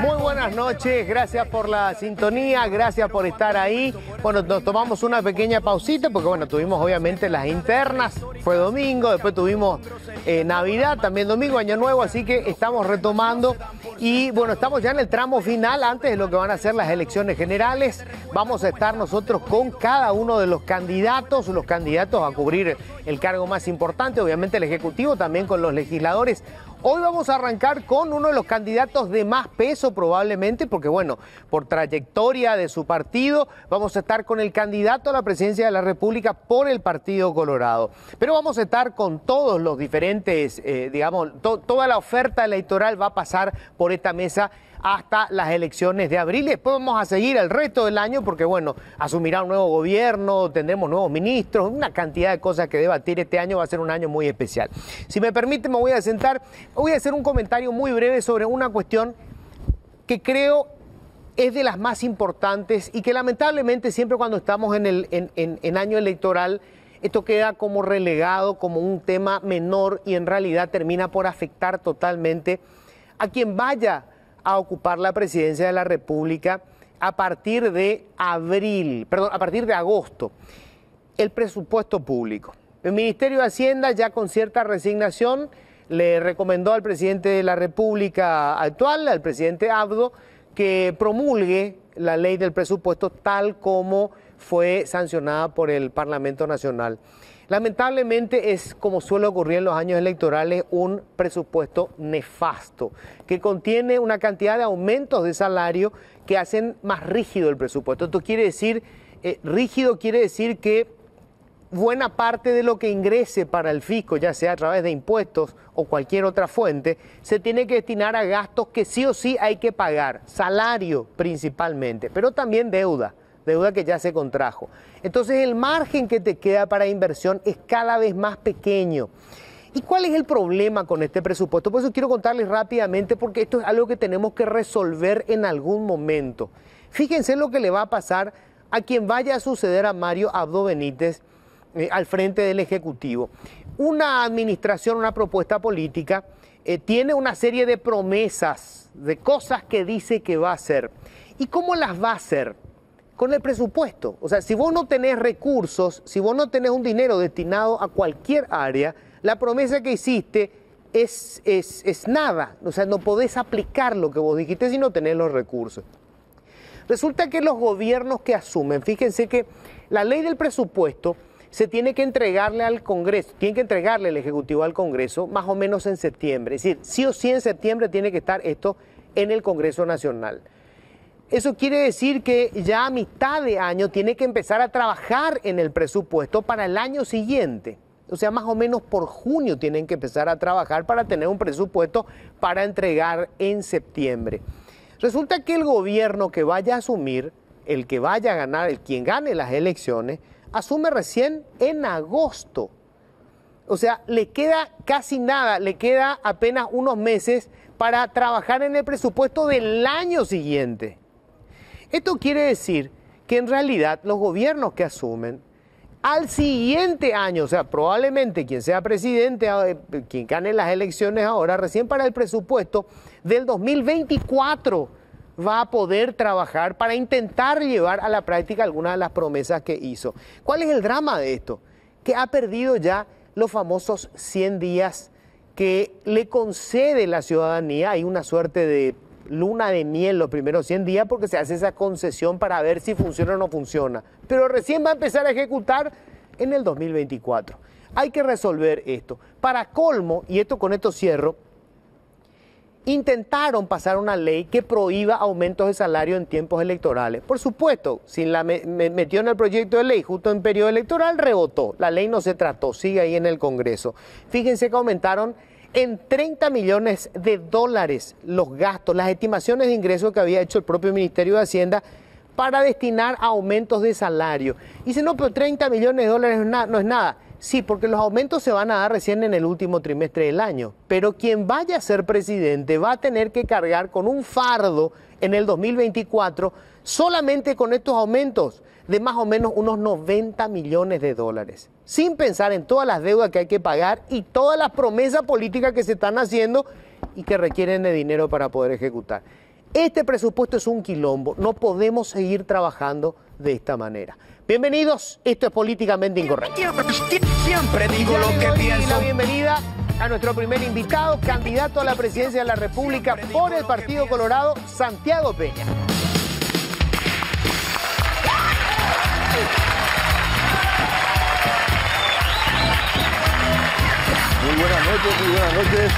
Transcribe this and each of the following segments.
Muy buenas noches, gracias por la sintonía, gracias por estar ahí. Bueno, nos tomamos una pequeña pausita porque bueno, tuvimos obviamente las internas, fue domingo, después tuvimos Navidad, también domingo, Año Nuevo, así que estamos retomando y bueno, estamos ya en el tramo final antes de lo que van a ser las elecciones generales. Vamos a estar nosotros con cada uno de los candidatos a cubrir el cargo más importante, obviamente el Ejecutivo, también con los legisladores. Hoy vamos a arrancar con uno de los candidatos de más peso probablemente, porque bueno, por trayectoria de su partido, vamos a estar con el candidato a la presidencia de la República por el Partido Colorado. Pero vamos a estar con todos los diferentes, toda la oferta electoral va a pasar por esta mesa hasta las elecciones de abril y después vamos a seguir el resto del año porque, bueno, asumirá un nuevo gobierno, tendremos nuevos ministros, una cantidad de cosas que debatir. Este año va a ser un año muy especial. Si me permite, me voy a sentar, voy a hacer un comentario muy breve sobre una cuestión que creo es de las más importantes y que lamentablemente siempre cuando estamos en año electoral, esto queda como relegado, como un tema menor y en realidad termina por afectar totalmente a quien vaya a ocupar la presidencia de la República a partir de agosto, el presupuesto público. El Ministerio de Hacienda ya con cierta resignación le recomendó al presidente de la República actual, al presidente Abdo, que promulgue la ley del presupuesto tal como fue sancionada por el Parlamento Nacional. Lamentablemente es, como suele ocurrir en los años electorales, un presupuesto nefasto, que contiene una cantidad de aumentos de salario que hacen más rígido el presupuesto. Esto quiere decir, rígido quiere decir que buena parte de lo que ingrese para el fisco, ya sea a través de impuestos o cualquier otra fuente, se tiene que destinar a gastos que sí o sí hay que pagar, salario principalmente, pero también deuda que ya se contrajo. Entonces el margen que te queda para inversión es cada vez más pequeño. ¿Y cuál es el problema con este presupuesto? Por eso quiero contarles rápidamente porque esto es algo que tenemos que resolver en algún momento. Fíjense lo que le va a pasar a quien vaya a suceder a Mario Abdo Benítez al frente del Ejecutivo. Una administración, una propuesta política, tiene una serie de promesas, de cosas que dice que va a hacer. ¿Y cómo las va a hacer? Con el presupuesto. O sea, si vos no tenés recursos, si vos no tenés un dinero destinado a cualquier área, la promesa que hiciste es nada. O sea, no podés aplicar lo que vos dijiste si no tenés los recursos. Resulta que los gobiernos que asumen, fíjense que la ley del presupuesto se tiene que entregarle al Congreso, tiene que entregarle el Ejecutivo al Congreso más o menos en septiembre. Es decir, sí o sí en septiembre tiene que estar esto en el Congreso Nacional. Eso quiere decir que ya a mitad de año tiene que empezar a trabajar en el presupuesto para el año siguiente. O sea, más o menos por junio tienen que empezar a trabajar para tener un presupuesto para entregar en septiembre. Resulta que el gobierno que vaya a asumir, el que vaya a ganar, el quien gane las elecciones, asume recién en agosto. O sea, le queda casi nada, le queda apenas unos meses para trabajar en el presupuesto del año siguiente. Esto quiere decir que en realidad los gobiernos que asumen al siguiente año, o sea, probablemente quien sea presidente, quien gane las elecciones ahora, recién para el presupuesto del 2024 va a poder trabajar para intentar llevar a la práctica algunas de las promesas que hizo. ¿Cuál es el drama de esto? Que ha perdido ya los famosos 100 días que le concede la ciudadanía. Hay una suerte de luna de miel los primeros 100 días porque se hace esa concesión para ver si funciona o no funciona. Pero recién va a empezar a ejecutar en el 2024. Hay que resolver esto. Para colmo, y con esto cierro, intentaron pasar una ley que prohíba aumentos de salario en tiempos electorales. Por supuesto, si la metió en el proyecto de ley justo en periodo electoral, rebotó. La ley no se trató, sigue ahí en el Congreso. Fíjense que aumentaron en 30 millones de dólares los gastos, las estimaciones de ingresos que había hecho el propio Ministerio de Hacienda para destinar a aumentos de salario. Y dice, no, pero 30 millones de dólares no es nada. Sí, porque los aumentos se van a dar recién en el último trimestre del año. Pero quien vaya a ser presidente va a tener que cargar con un fardo en el 2024 solamente con estos aumentos de más o menos unos 90 millones de dólares. Sin pensar en todas las deudas que hay que pagar y todas las promesas políticas que se están haciendo y que requieren de dinero para poder ejecutar. Este presupuesto es un quilombo, no podemos seguir trabajando de esta manera. Bienvenidos, esto es Políticamente Incorrecto. Siempre digo lo que Y la pienso. bienvenida a nuestro primer invitado, candidato a la presidencia de la República por el Partido Colorado, Santiago Peña. Muy buenas noches.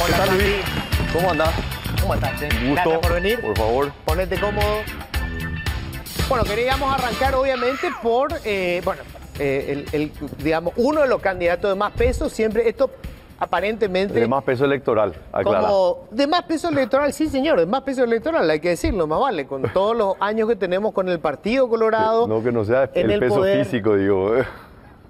Hola, ¿Qué tal, Santi. Luis? ¿Cómo andás? ¿Cómo estás? Un gusto. Gracias por venir. Por favor. Ponete cómodo. Bueno, queríamos arrancar obviamente por, digamos, uno de los candidatos de más peso, siempre esto aparentemente... De más peso electoral, aclara. Como de más peso electoral, sí señor, de más peso electoral, hay que decirlo, más vale, con todos los años que tenemos con el Partido Colorado. No que no sea en el peso poder. físico, digo.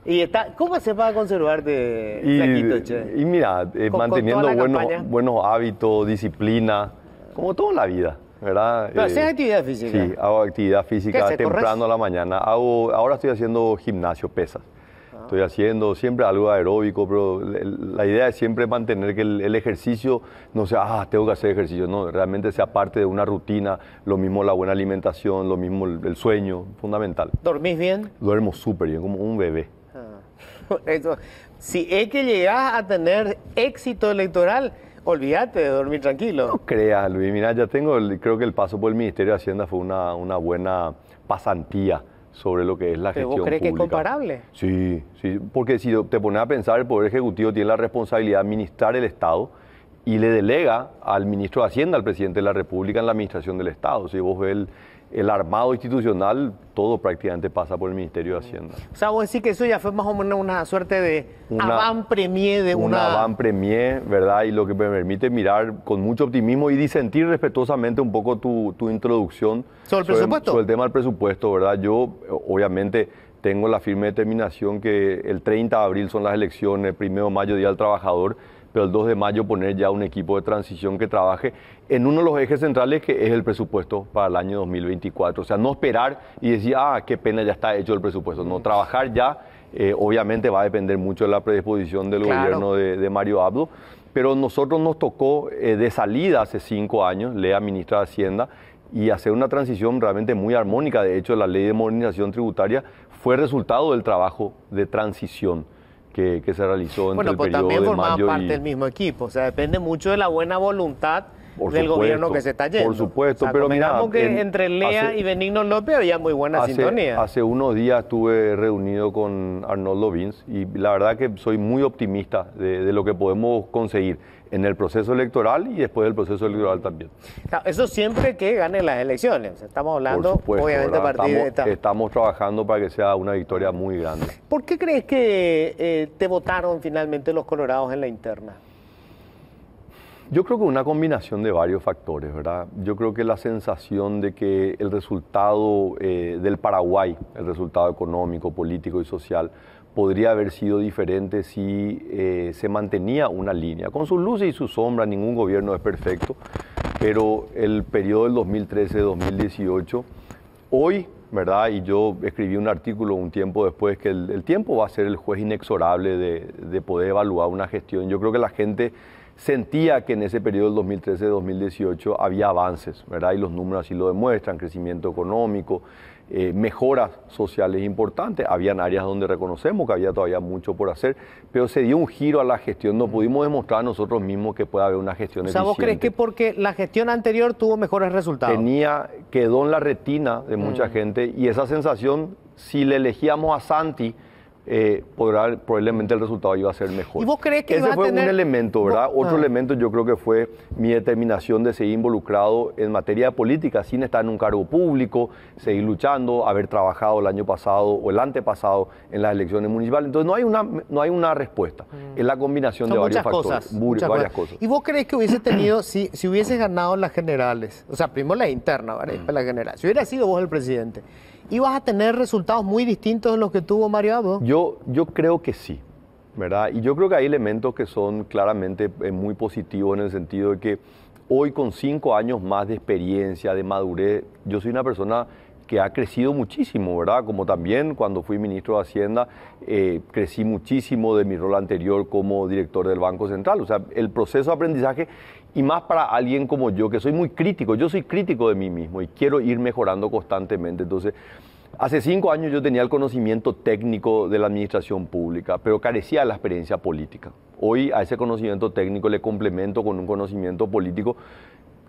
Y está, ¿cómo se va a conservarte, flaquito, che? Y mira, Con manteniendo toda la campaña. buenos hábitos, disciplina, como todo en la vida, ¿verdad? Pero haces actividad física. Sí, hago actividad ¿Qué física haces, temprano corres? a la mañana. Ahora estoy haciendo gimnasio, pesas. Estoy haciendo siempre algo aeróbico, pero la idea es siempre mantener que el ejercicio no sea, tengo que hacer ejercicio, no, realmente sea parte de una rutina, lo mismo la buena alimentación, lo mismo el sueño, fundamental. ¿Dormís bien? Duermo súper bien, como un bebé. Eso, si es que llegás a tener éxito electoral, olvídate de dormir tranquilo. No creas, Luis, mira, ya tengo, creo que el paso por el Ministerio de Hacienda fue una buena pasantía sobre lo que es la ¿Pero gestión vos crees que es pública. comparable? Sí, sí, porque si te pones a pensar, el Poder Ejecutivo tiene la responsabilidad de administrar el Estado y le delega al ministro de Hacienda, al presidente de la República, en la administración del Estado. Si vos ves el armado institucional, todo prácticamente pasa por el Ministerio de Hacienda. O sea, vos decís que eso ya fue más o menos una suerte de Una- avant-premier de Una una... avant-premier, ¿verdad? Y lo que me permite mirar con mucho optimismo y disentir respetuosamente un poco tu introducción. ¿Sobre el presupuesto? Sobre el tema del presupuesto, ¿verdad? Yo, obviamente, tengo la firme determinación que el 30 de abril son las elecciones, el 1 de mayo, Día del Trabajador, pero el 2 de mayo poner ya un equipo de transición que trabaje en uno de los ejes centrales que es el presupuesto para el año 2024. O sea, no esperar y decir, qué pena, ya está hecho el presupuesto. No, trabajar ya, obviamente va a depender mucho de la predisposición del Claro. gobierno de Mario Abdo, pero nosotros nos tocó de salida hace 5 años, lea ministra de Hacienda, y hacer una transición realmente muy armónica. De hecho, la ley de modernización tributaria fue resultado del trabajo de transición que se realizó entre Bueno, el pues periodo también de formaba mayo parte y... del mismo equipo. O sea, depende mucho de la buena voluntad Por del supuesto, gobierno que se está yendo. por supuesto, O sea, pero mira, convengamos que en- entre Lea hace- y Benigno López había muy buena sintonía. Hace unos días estuve reunido con Arnoldo Vins y la verdad que soy muy optimista de lo que podemos conseguir en el proceso electoral y después del proceso electoral también. Claro, eso siempre que gane las elecciones. O sea, estamos hablando, Por supuesto, obviamente, a ¿verdad? partir de esta... Estamos trabajando para que sea una victoria muy grande. ¿Por qué crees que te votaron finalmente los colorados en la interna? Yo creo que una combinación de varios factores, ¿verdad? Yo creo que la sensación de que el resultado del Paraguay, el resultado económico, político y social, podría haber sido diferente si se mantenía una línea. Con sus luces y sus sombras, ningún gobierno es perfecto, pero el periodo del 2013-2018, hoy, ¿verdad? Y yo escribí un artículo un tiempo después que el tiempo va a ser el juez inexorable de poder evaluar una gestión. Yo creo que la gente sentía que en ese periodo del 2013-2018 había avances, ¿verdad? Y los números así lo demuestran, crecimiento económico, mejoras sociales importantes. Habían áreas donde reconocemos que había todavía mucho por hacer, pero se dio un giro a la gestión. No pudimos demostrar nosotros mismos que puede haber una gestión O sea, eficiente. ¿vos crees que porque la gestión anterior tuvo mejores resultados? Quedó en la retina de mucha gente y esa sensación, si le elegíamos a Santi, probablemente el resultado iba a ser mejor. ¿Y vos crees que ese iba a fue tener- un elemento, ¿verdad? vos- Otro elemento yo creo que fue mi determinación de seguir involucrado en materia de política, sin estar en un cargo público, seguir luchando, haber trabajado el año pasado o el antepasado en las elecciones municipales. Entonces no hay una respuesta, es la combinación Son de varios muchas factores, cosas. Muchas varias cosas. ¿Y vos crees que hubiese tenido, si hubieses ganado las generales, o sea, primero la interna, ¿vale? Después la general, si hubiera sido vos el presidente, ibas a tener resultados muy distintos de los que tuvo Mario Abdo? Yo creo que sí, ¿verdad? Y yo creo que hay elementos que son claramente muy positivos en el sentido de que hoy con 5 años más de experiencia, de madurez, yo soy una persona que ha crecido muchísimo, ¿verdad? Como también cuando fui ministro de Hacienda, crecí muchísimo de mi rol anterior como director del Banco Central. O sea, el proceso de aprendizaje, y más para alguien como yo, que soy muy crítico, yo soy crítico de mí mismo y quiero ir mejorando constantemente. Entonces, hace 5 años yo tenía el conocimiento técnico de la administración pública, pero carecía de la experiencia política. Hoy a ese conocimiento técnico le complemento con un conocimiento político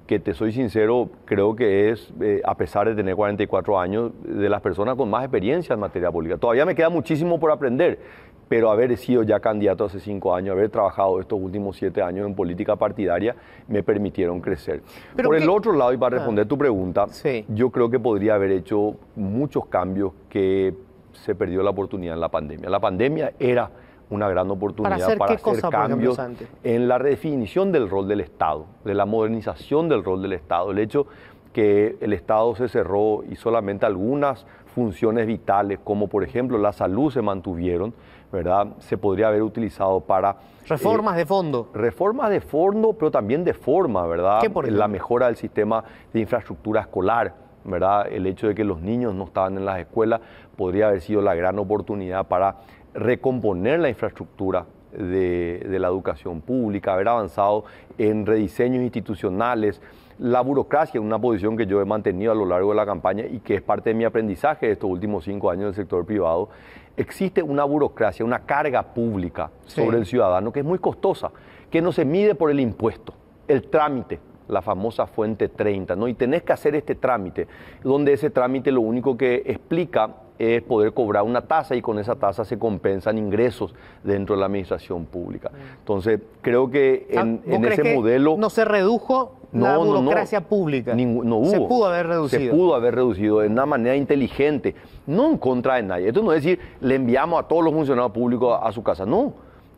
que, te soy sincero, creo que es, a pesar de tener 44 años, de las personas con más experiencia en materia política. Todavía me queda muchísimo por aprender, pero haber sido ya candidato hace 5 años, haber trabajado estos últimos 7 años en política partidaria, me permitieron crecer. Por el otro lado, y para responder tu pregunta, sí, yo creo que podría haber hecho muchos cambios que se perdió la oportunidad en la pandemia. La pandemia era una gran oportunidad para hacer cambios en la redefinición del rol del Estado, de la modernización del rol del Estado. El hecho que el Estado se cerró y solamente algunas funciones vitales, como por ejemplo la salud, se mantuvieron, ¿verdad? Se podría haber utilizado para... Reformas de fondo. Reformas de fondo, pero también de forma, ¿verdad? ¿Qué, por ejemplo? La mejora del sistema de infraestructura escolar, ¿verdad? El hecho de que los niños no estaban en las escuelas podría haber sido la gran oportunidad para recomponer la infraestructura de la educación pública, haber avanzado en rediseños institucionales. La burocracia, una posición que yo he mantenido a lo largo de la campaña y que es parte de mi aprendizaje de estos últimos 5 años del sector privado. Existe una burocracia, una carga pública sobre el ciudadano que es muy costosa, que no se mide por el impuesto, el trámite, la famosa fuente 30, ¿no? Y tenés que hacer este trámite, donde ese trámite lo único que explica es poder cobrar una tasa y con esa tasa se compensan ingresos dentro de la administración pública. Entonces, creo que en ese modelo... ¿No se redujo la burocracia pública? No hubo. Se pudo haber reducido. Se pudo haber reducido de una manera inteligente, no en contra de nadie. Esto no es decir, le enviamos a todos los funcionarios públicos a su casa, no.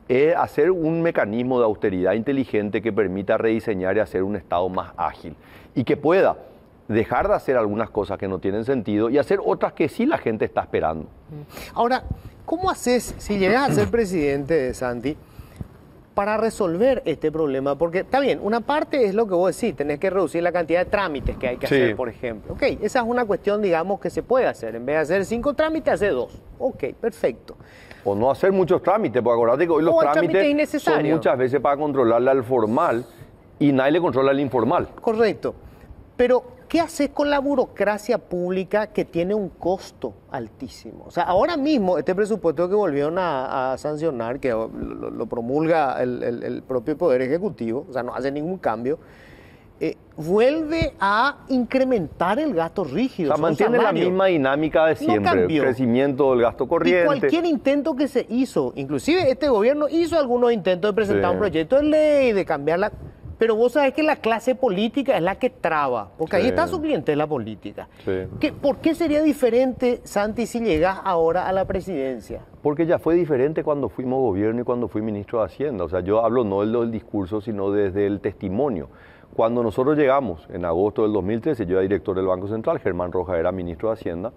Es hacer un mecanismo de austeridad inteligente que permita rediseñar y hacer un Estado más ágil y que pueda dejar de hacer algunas cosas que no tienen sentido y hacer otras que sí la gente está esperando. Ahora, ¿cómo haces, si llegas a ser presidente, Santi, para resolver este problema? Porque está bien, una parte es lo que vos decís, tenés que reducir la cantidad de trámites que hay que hacer, por ejemplo. Ok, esa es una cuestión, digamos, que se puede hacer. En vez de hacer 5 trámites, hace 2. Ok, perfecto. O no hacer muchos trámites, porque acordate que hoy los trámites son muchas veces para controlarle al formal y nadie le controla al informal. Correcto. Pero, ¿qué haces con la burocracia pública que tiene un costo altísimo? O sea, ahora mismo este presupuesto que volvieron a sancionar, que lo promulga el propio Poder Ejecutivo, o sea, no hace ningún cambio, vuelve a incrementar el gasto rígido. O sea, mantiene la misma dinámica de siempre, el crecimiento del gasto corriente. Y cualquier intento que se hizo, inclusive este gobierno hizo algunos intentos de presentar un proyecto de ley, de cambiarla, pero vos sabés que la clase política es la que traba, porque ahí está su clientela política. ¿Por qué sería diferente, Santi, si llegás ahora a la presidencia? Porque ya fue diferente cuando fuimos gobierno y cuando fui ministro de Hacienda. O sea, yo hablo no del discurso, sino desde el testimonio. Cuando nosotros llegamos, en agosto del 2013, yo era director del Banco Central, Germán Rojas era ministro de Hacienda,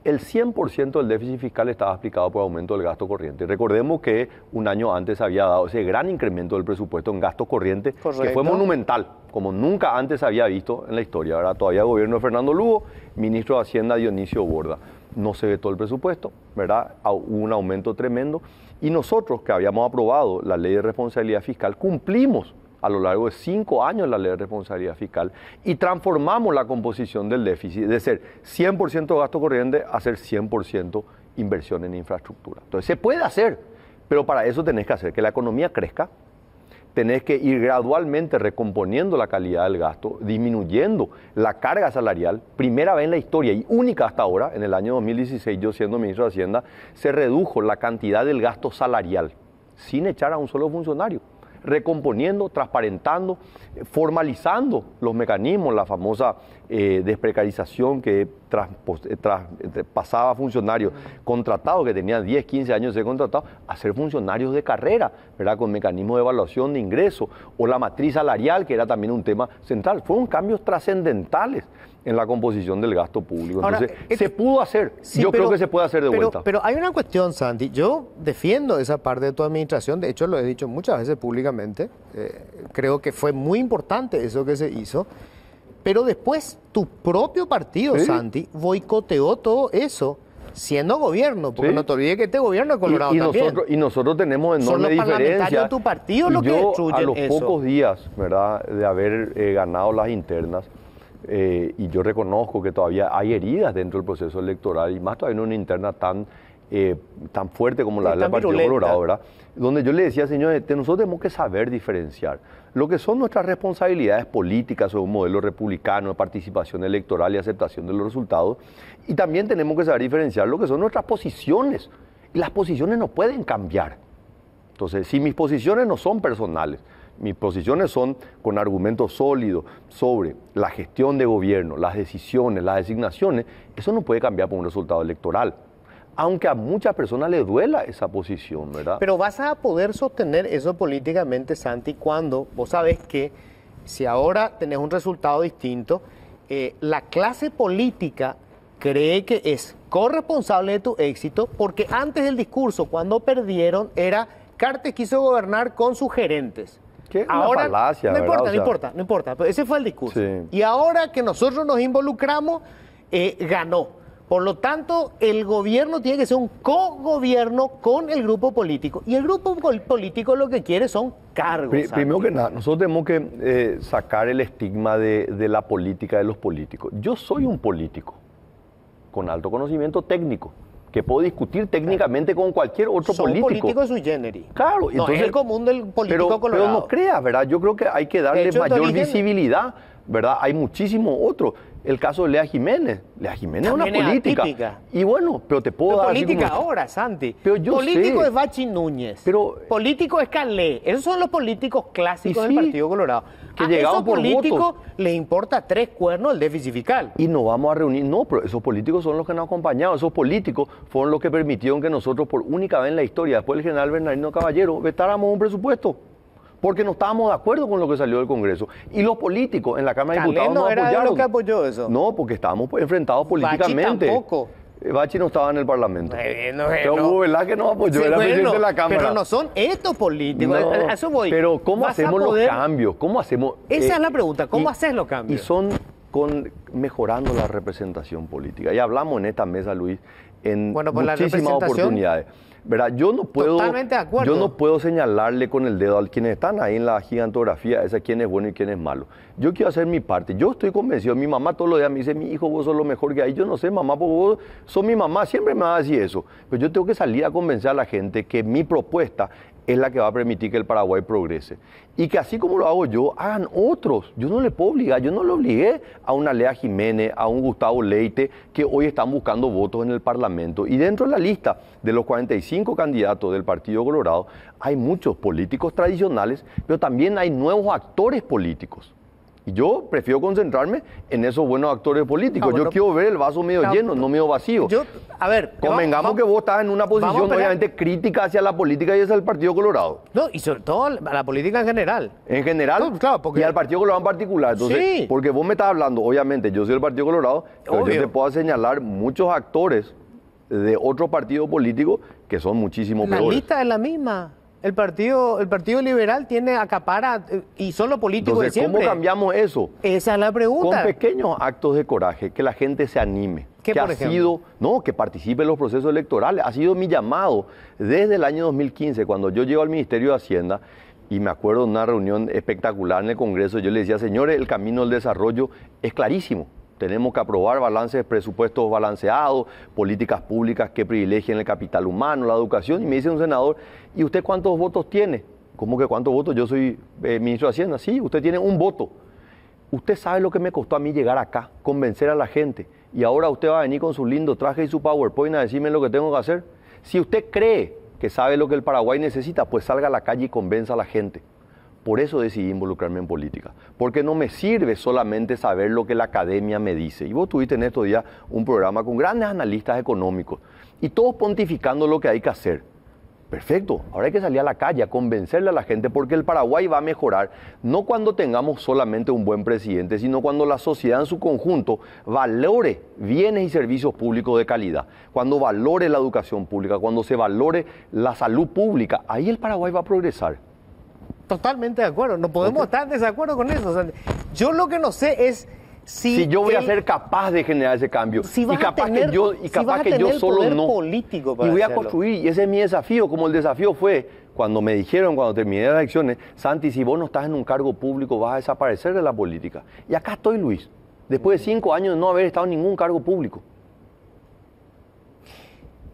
el 100% del déficit fiscal estaba explicado por aumento del gasto corriente. Recordemos que un año antes había dado ese gran incremento del presupuesto en gasto corriente, que fue monumental, como nunca antes había visto en la historia. Ahora todavía el gobierno de Fernando Lugo, ministro de Hacienda Dionisio Borda. No se vetó el presupuesto, ¿verdad? Hubo un aumento tremendo. Y nosotros, que habíamos aprobado la ley de responsabilidad fiscal, cumplimos a lo largo de 5 años la ley de responsabilidad fiscal y transformamos la composición del déficit de ser 100% gasto corriente a ser 100% inversión en infraestructura. Entonces se puede hacer, pero para eso tenés que hacer que la economía crezca, tenés que ir gradualmente recomponiendo la calidad del gasto, disminuyendo la carga salarial. Primera vez en la historia y única hasta ahora, en el año 2016, yo siendo ministro de Hacienda, se redujo la cantidad del gasto salarial sin echar a un solo funcionario, recomponiendo, transparentando, formalizando los mecanismos, la famosa desprecarización que pasaba a funcionarios contratados que tenían 10, 15 años de ser contratados a ser funcionarios de carrera, ¿verdad? Con mecanismos de evaluación de ingresos, o la matriz salarial, que era también un tema central. Fueron cambios trascendentales en la composición del gasto público. Entonces, ahora, se pudo hacer. Sí, yo creo que se puede hacer de vuelta. Pero hay una cuestión, Santi. Yo defiendo esa parte de tu administración. De hecho, lo he dicho muchas veces públicamente. Creo que fue muy importante eso que se hizo. Pero después tu propio partido, Sí. Santi, boicoteó todo eso, siendo gobierno, porque Sí. no te olvides que este gobierno es Colorado también. Nosotros tenemos Son enorme los parlamentarios diferencia. de tu partido los Y que yo, destruyen a los eso. pocos días, ¿verdad?, de haber ganado las internas, y yo reconozco que todavía hay heridas dentro del proceso electoral, y más todavía en una interna tan fuerte como la Sí, del tan Partido virulenta. Colorado, ¿verdad? Donde yo le decía, señores, nosotros tenemos que saber diferenciar lo que son nuestras responsabilidades políticas sobre un modelo republicano de participación electoral y aceptación de los resultados, y también tenemos que saber diferenciar lo que son nuestras posiciones, y las posiciones no pueden cambiar. Entonces, si mis posiciones no son personales, mis posiciones son con argumentos sólidos sobre la gestión de gobierno, las decisiones, las designaciones, eso no puede cambiar por un resultado electoral. Aunque a muchas personas les duela esa posición, ¿verdad? Pero vas a poder sostener eso políticamente, Santi, cuando vos sabés que si ahora tenés un resultado distinto, la clase política cree que es corresponsable de tu éxito, porque antes del discurso, cuando perdieron, era Cartes quiso gobernar con sus gerentes. Que es una falacia, no ¿verdad? importa, O sea, no importa, pero ese fue el discurso. Sí. Y ahora que nosotros nos involucramos, ganó. Por lo tanto, el gobierno tiene que ser un co-gobierno con el grupo político. Y el grupo político lo que quiere son cargos. Primero que nada, nosotros tenemos que sacar el estigma de la política de los políticos. Yo soy un político con alto conocimiento técnico, que puedo discutir técnicamente con cualquier otro Son político. políticos sui generis. Claro, No, entonces, es el común del político pero colorado. no creas, ¿verdad? Yo creo que hay que darle De hecho, de mayor origen- visibilidad, ¿verdad? Hay muchísimos otros. El caso de Lea Jiménez. Lea Jiménez También es una es política. atípica. Y bueno, pero te puedo Pero dar así política como- ahora, Santi. Pero yo político sé. es Bachi Núñez. Pero- político es Calé. Esos son los políticos clásicos Y del sí, Partido Colorado. que A llegaban esos por políticos votos. les importa 3 cuernos el déficit fiscal. Y nos vamos a reunir. No, pero esos políticos son los que nos han acompañado. Esos políticos fueron los que permitieron que nosotros, por única vez en la historia, después del general Bernardino Caballero, vetáramos un presupuesto. Porque no estábamos de acuerdo con lo que salió del Congreso. Y los políticos en la Cámara de Calé Diputados no nos era de apoyaron. los que apoyó eso. No, porque estábamos enfrentados políticamente. tampoco. Bachi no estaba en el Parlamento. Bueno, Pero hubo, ¿verdad?, que nos apoyó, Sí, era bueno, presidente de la Cámara. pero no son estos políticos. No, A eso voy. pero ¿cómo Vas a hacemos poder- los cambios? ¿Cómo hacemos? Esa es la pregunta. ¿Cómo haces los cambios? Y son mejorando la representación política. Y hablamos en esta mesa, Luis, en Bueno, pues la muchísimas representación- oportunidades. ¿Verdad? Yo no Totalmente de acuerdo. yo no puedo señalarle con el dedo a quienes están ahí en la gigantografía esa quién es bueno y quién es malo. Yo quiero hacer mi parte. Yo estoy convencido. Mi mamá todos los días me dice, mi hijo, vos sos lo mejor que hay. Yo no sé, mamá, porque vos sos mi mamá. Siempre me va a decir eso. Pero yo tengo que salir a convencer a la gente que mi propuesta es la que va a permitir que el Paraguay progrese. Y que así como lo hago yo, hagan otros. Yo no le puedo obligar, yo no le obligué a una Lea Jiménez, a un Gustavo Leite, que hoy están buscando votos en el Parlamento. Y dentro de la lista de los 45 candidatos del Partido Colorado, hay muchos políticos tradicionales, pero también hay nuevos actores políticos. Y yo prefiero concentrarme en esos buenos actores políticos. Bueno, yo quiero ver el vaso medio no, lleno, no medio vacío. A ver, Convengamos que vos estás en una vamos posición a pelear. obviamente crítica hacia la política y hacia el Partido Colorado. No, y sobre todo a la política en general. En general, No, claro, porque- y al Partido Colorado en particular. Entonces, Sí. porque vos me estás hablando, obviamente, yo soy del Partido Colorado, pero Obvio. yo te puedo señalar muchos actores de otro partido político que son muchísimo La peores. lista es la misma. El partido Liberal acapara y son los políticos Entonces, de siempre. ¿cómo cambiamos eso? Esa es la Con pregunta. pequeños actos de coraje, que la gente se anime. ¿Qué, que por ha ejemplo? sido, no, que participe en los procesos electorales. Ha sido mi llamado desde el año 2015, cuando yo llego al Ministerio de Hacienda, y me acuerdo de una reunión espectacular en el Congreso, yo le decía, señores, el camino del desarrollo es clarísimo. Tenemos que aprobar balances, presupuestos balanceados, políticas públicas que privilegien el capital humano, la educación. Y me dice un senador, ¿y usted cuántos votos tiene? ¿Cómo que cuántos votos? Yo soy ministro de Hacienda. Sí, usted tiene un voto. Usted sabe lo que me costó a mí llegar acá, convencer a la gente. Y ahora usted va a venir con su lindo traje y su PowerPoint a decirme lo que tengo que hacer. Si usted cree que sabe lo que el Paraguay necesita, pues salga a la calle y convenza a la gente. Por eso decidí involucrarme en política, porque no me sirve solamente saber lo que la academia me dice. Y vos tuviste en estos días un programa con grandes analistas económicos y todos pontificando lo que hay que hacer. Perfecto, ahora hay que salir a la calle a convencerle a la gente porque el Paraguay va a mejorar, no cuando tengamos solamente un buen presidente, sino cuando la sociedad en su conjunto valore bienes y servicios públicos de calidad, cuando valore la educación pública, cuando se valore la salud pública, ahí el Paraguay va a progresar. Totalmente de acuerdo. No podemos estar en desacuerdo con eso. O sea, yo lo que no sé es si yo voy a ser capaz de generar ese cambio. Si y capaz que yo solo no. Político para y voy a hacerlo. construir, y ese es mi desafío, como el desafío fue cuando me dijeron, cuando terminé las elecciones, Santi, si vos no estás en un cargo público vas a desaparecer de la política. Y acá estoy, Luis, después de 5 años de no haber estado en ningún cargo público.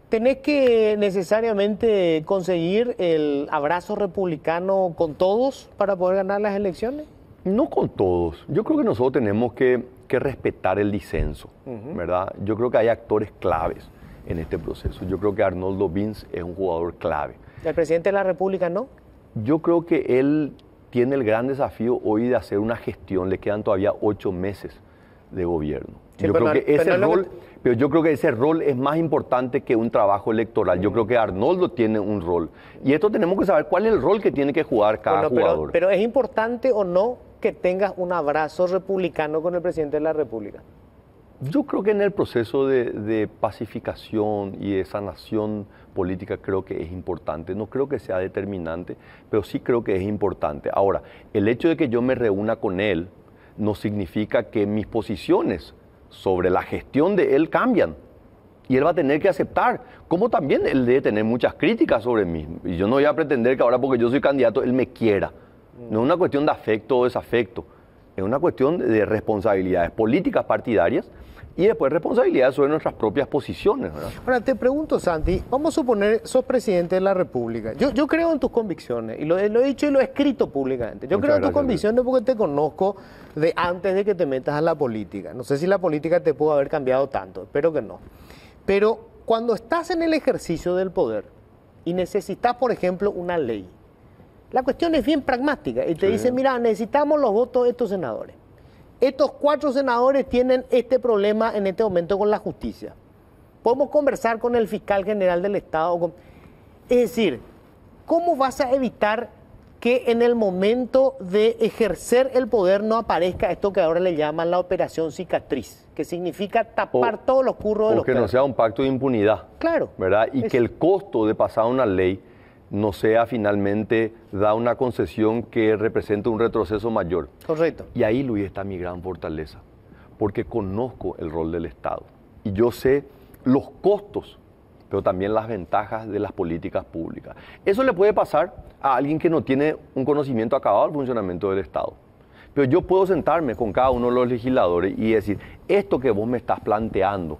¿Tenés que necesariamente conseguir el abrazo republicano con todos para poder ganar las elecciones? No con todos. Yo creo que nosotros tenemos que respetar el disenso, ¿verdad? Yo creo que hay actores claves en este proceso. Yo creo que Arnoldo Vince es un jugador clave. ¿El presidente de la República no? Yo creo que él tiene el gran desafío hoy de hacer una gestión. Le quedan todavía 8 meses de gobierno. Sí, yo creo que ese rol es más importante que un trabajo electoral. Yo creo que Arnoldo tiene un rol. Y esto tenemos que saber cuál es el rol que tiene que jugar cada jugador. Pero ¿es importante o no que tengas un abrazo republicano con el presidente de la República? Yo creo que en el proceso de pacificación y de sanación política creo que es importante. No creo que sea determinante, pero sí creo que es importante. Ahora, el hecho de que yo me reúna con él no significa que mis posiciones sobre la gestión de él cambian. Y él va a tener que aceptar, como también él debe tener muchas críticas sobre mí. Y yo no voy a pretender que ahora porque yo soy candidato él me quiera. No es una cuestión de afecto o desafecto, es una cuestión de responsabilidades políticas partidarias y después responsabilidades sobre nuestras propias posiciones, ¿verdad? Ahora te pregunto, Santi, vamos a suponer sos presidente de la República. Yo creo en tus convicciones y lo he dicho y lo he escrito públicamente. Yo creo en tus convicciones porque te conozco de antes de que te metas a la política. No sé si la política te pudo haber cambiado tanto, espero que no. Pero cuando estás en el ejercicio del poder y necesitas, por ejemplo, una ley, la cuestión es bien pragmática y te dicen, mira, necesitamos los votos de estos senadores. Estos 4 senadores tienen este problema en este momento con la justicia. Podemos conversar con el fiscal general del Estado. Es decir, ¿cómo vas a evitar que en el momento de ejercer el poder no aparezca esto que ahora le llaman la operación cicatriz, que significa tapar todos los curros de los que no sea un pacto de impunidad. Claro. ¿Verdad? Y que el costo de pasar una ley no sea finalmente da una concesión que represente un retroceso mayor. Correcto. Y ahí, Luis, está mi gran fortaleza, porque conozco el rol del Estado y yo sé los costos, pero también las ventajas de las políticas públicas. Eso le puede pasar a alguien que no tiene un conocimiento acabado del funcionamiento del Estado. Pero yo puedo sentarme con cada uno de los legisladores y decir, esto que vos me estás planteando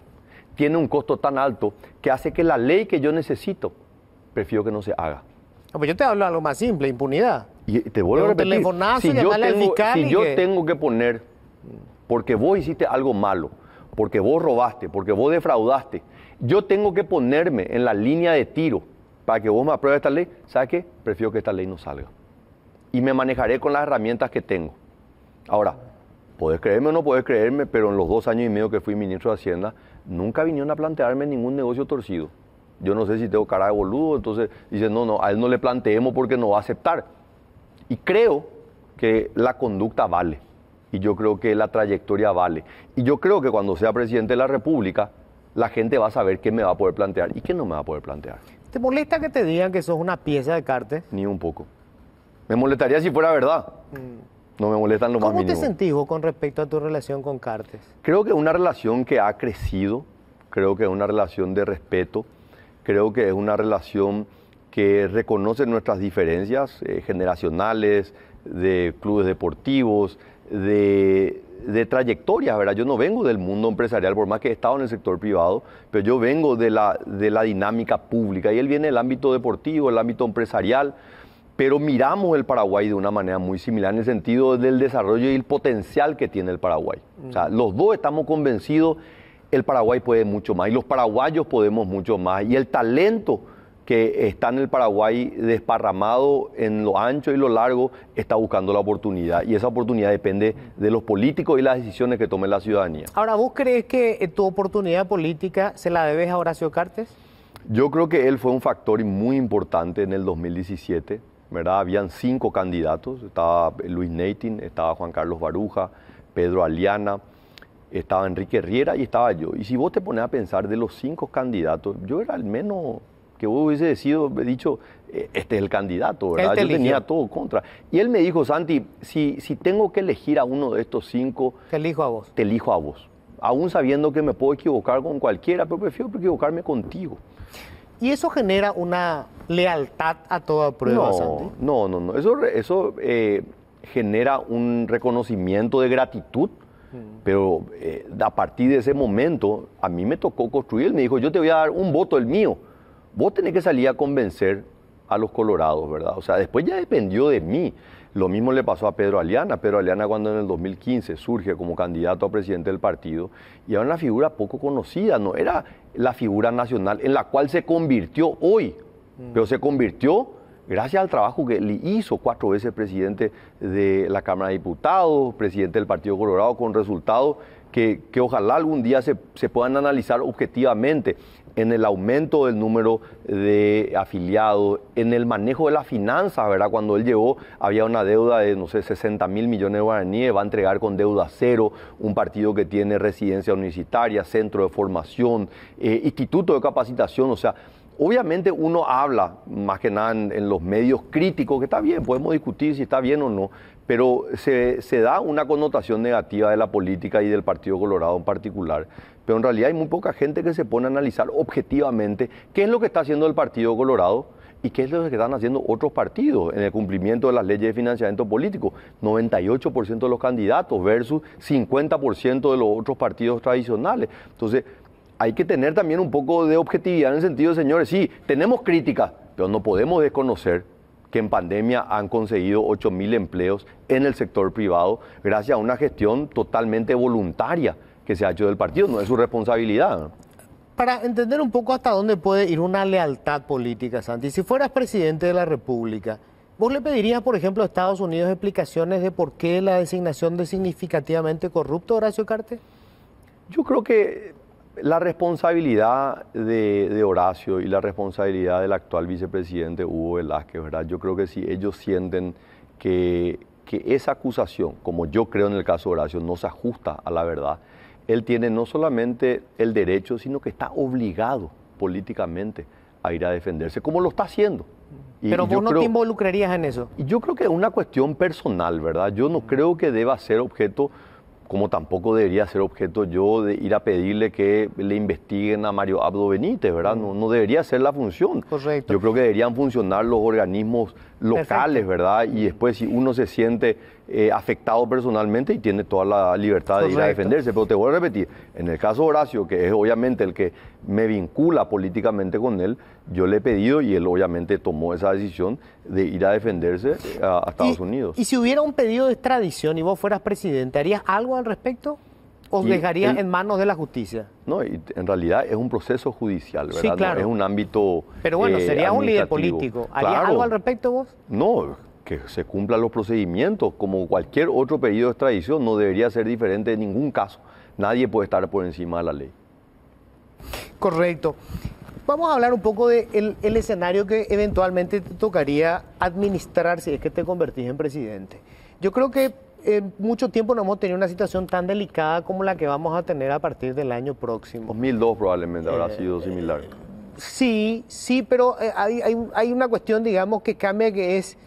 tiene un costo tan alto que hace que la ley que yo necesito prefiero que no se haga. Pues yo te hablo de algo más simple, impunidad. Y te vuelvo a repetir, si yo tengo que poner, porque vos hiciste algo malo, porque vos robaste, porque vos defraudaste, yo tengo que ponerme en la línea de tiro para que vos me apruebes esta ley, ¿sabes qué? Prefiero que esta ley no salga. Y me manejaré con las herramientas que tengo. Ahora, podés creerme o no podés creerme, pero en los 2 años y medio que fui ministro de Hacienda, nunca vinieron a plantearme ningún negocio torcido. Yo no sé si tengo cara de boludo, entonces dicen, no, a él no le planteemos porque no va a aceptar. Y creo que la conducta vale, y yo creo que la trayectoria vale. Y yo creo que cuando sea presidente de la República, la gente va a saber qué me va a poder plantear y qué no me va a poder plantear. ¿Te molesta que te digan que sos una pieza de Cartes? Ni un poco. Me molestaría si fuera verdad. No me molestan lo más mínimo. ¿Cómo te sentís vos con respecto a tu relación con Cartes? Creo que es una relación que ha crecido, creo que es una relación de respeto. Creo que es una relación que reconoce nuestras diferencias generacionales, de clubes deportivos, de trayectorias, ¿verdad? Yo no vengo del mundo empresarial, por más que he estado en el sector privado, pero yo vengo de la dinámica pública y él viene del ámbito deportivo, el ámbito empresarial, pero miramos el Paraguay de una manera muy similar en el sentido del desarrollo y el potencial que tiene el Paraguay. O sea, los dos estamos convencidos el Paraguay puede mucho más y los paraguayos podemos mucho más y el talento que está en el Paraguay desparramado en lo ancho y lo largo está buscando la oportunidad y esa oportunidad depende de los políticos y las decisiones que tome la ciudadanía. Ahora, ¿vos crees que tu oportunidad política se la debes a Horacio Cartes? Yo creo que él fue un factor muy importante en el 2017, ¿verdad? Habían 5 candidatos, estaba Luis Neitin, estaba Juan Carlos Baruja, Pedro Aliana, estaba Enrique Riera y estaba yo. Y si vos te pones a pensar de los 5 candidatos, yo era el menos que vos hubiese dicho, este es el candidato, ¿verdad? Yo tenía todo contra. Y él me dijo, Santi, si tengo que elegir a uno de estos 5... Te elijo a vos. Te elijo a vos. Aún sabiendo que me puedo equivocar con cualquiera, pero prefiero equivocarme contigo. ¿Y eso genera una lealtad a toda prueba, Santi? No. Eso genera un reconocimiento de gratitud, pero a partir de ese momento, a mí me tocó construir. Él me dijo, yo te voy a dar un voto, el mío. Vos tenés que salir a convencer a los colorados, ¿verdad? O sea, después ya dependió de mí. Lo mismo le pasó a Pedro Aliana. Pedro Aliana, cuando en el 2015 surge como candidato a presidente del partido, y era una figura poco conocida, no era la figura nacional en la cual se convirtió hoy, pero se convirtió gracias al trabajo que le hizo 4 veces presidente de la Cámara de Diputados, presidente del Partido Colorado, con resultados que ojalá algún día se puedan analizar objetivamente en el aumento del número de afiliados, en el manejo de las finanzas, ¿verdad? Cuando él llegó había una deuda de, 60 mil millones de guaraníes, va a entregar con deuda cero, un partido que tiene residencia universitaria, centro de formación, instituto de capacitación, o sea, obviamente uno habla, más que nada en los medios críticos, que está bien, podemos discutir si está bien o no, pero se da una connotación negativa de la política y del Partido Colorado en particular. Pero en realidad hay muy poca gente que se pone a analizar objetivamente qué es lo que está haciendo el Partido Colorado y qué es lo que están haciendo otros partidos en el cumplimiento de las leyes de financiamiento político. 98% de los candidatos versus 50% de los otros partidos tradicionales. Entonces, hay que tener también un poco de objetividad en el sentido de, señores, sí, tenemos críticas, pero no podemos desconocer que en pandemia han conseguido 8.000 empleos en el sector privado gracias a una gestión totalmente voluntaria que se ha hecho del partido, no es su responsabilidad. Para entender un poco hasta dónde puede ir una lealtad política, Santi, si fueras presidente de la República, ¿vos le pedirías, por ejemplo, a Estados Unidos explicaciones de por qué la designación de significativamente corrupto Horacio Cartes? Yo creo que la responsabilidad de Horacio y la responsabilidad del actual vicepresidente Hugo Velázquez, ¿verdad? Yo creo que si ellos sienten que esa acusación, como yo creo en el caso de Horacio, no se ajusta a la verdad, él tiene no solamente el derecho, sino que está obligado políticamente a ir a defenderse, como lo está haciendo. Pero vos no te involucrarías en eso. Yo creo que es una cuestión personal, ¿verdad? Yo no creo que deba ser objeto, como tampoco debería ser objeto yo de ir a pedirle que le investiguen a Mario Abdo Benítez, ¿verdad? No debería ser la función. Correcto. Yo creo que deberían funcionar los organismos locales, ¿verdad? Y después si uno se siente afectado personalmente y tiene toda la libertad de ir a defenderse. Pero te voy a repetir, en el caso de Horacio, que es obviamente el que me vincula políticamente con él, yo le he pedido y él obviamente tomó esa decisión de ir a defenderse a Estados Unidos. ¿Y si hubiera un pedido de extradición y vos fueras presidente, harías algo al respecto? ¿O dejarías en manos de la justicia? No, y en realidad es un proceso judicial, ¿verdad? Sí, claro. No, es un ámbito Pero bueno, serías un líder político. ¿Harías algo al respecto vos? No, que se cumplan los procedimientos. Como cualquier otro pedido de extradición, no debería ser diferente en ningún caso. Nadie puede estar por encima de la ley. Correcto. Vamos a hablar un poco del escenario que eventualmente te tocaría administrar si es que te convertís en presidente. Yo creo que en mucho tiempo no hemos tenido una situación tan delicada como la que vamos a tener a partir del año próximo. 2002 probablemente habrá sido similar. Sí, pero hay una cuestión, digamos, que cambia, que es,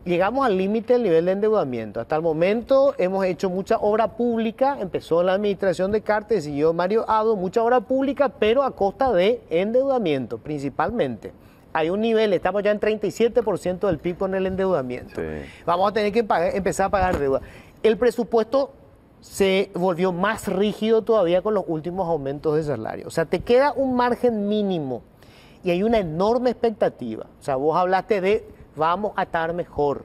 llegamos al límite del nivel de endeudamiento. Hasta el momento hemos hecho mucha obra pública, empezó la administración de Cartes, siguió Mario Abdo, mucha obra pública, pero a costa de endeudamiento, principalmente. Hay un nivel, estamos ya en 37% del PIB con el endeudamiento. Sí. Vamos a tener que empezar a pagar deuda. El presupuesto se volvió más rígido todavía con los últimos aumentos de salario. O sea, te queda un margen mínimo y hay una enorme expectativa. O sea, vos hablaste de vamos a estar mejor.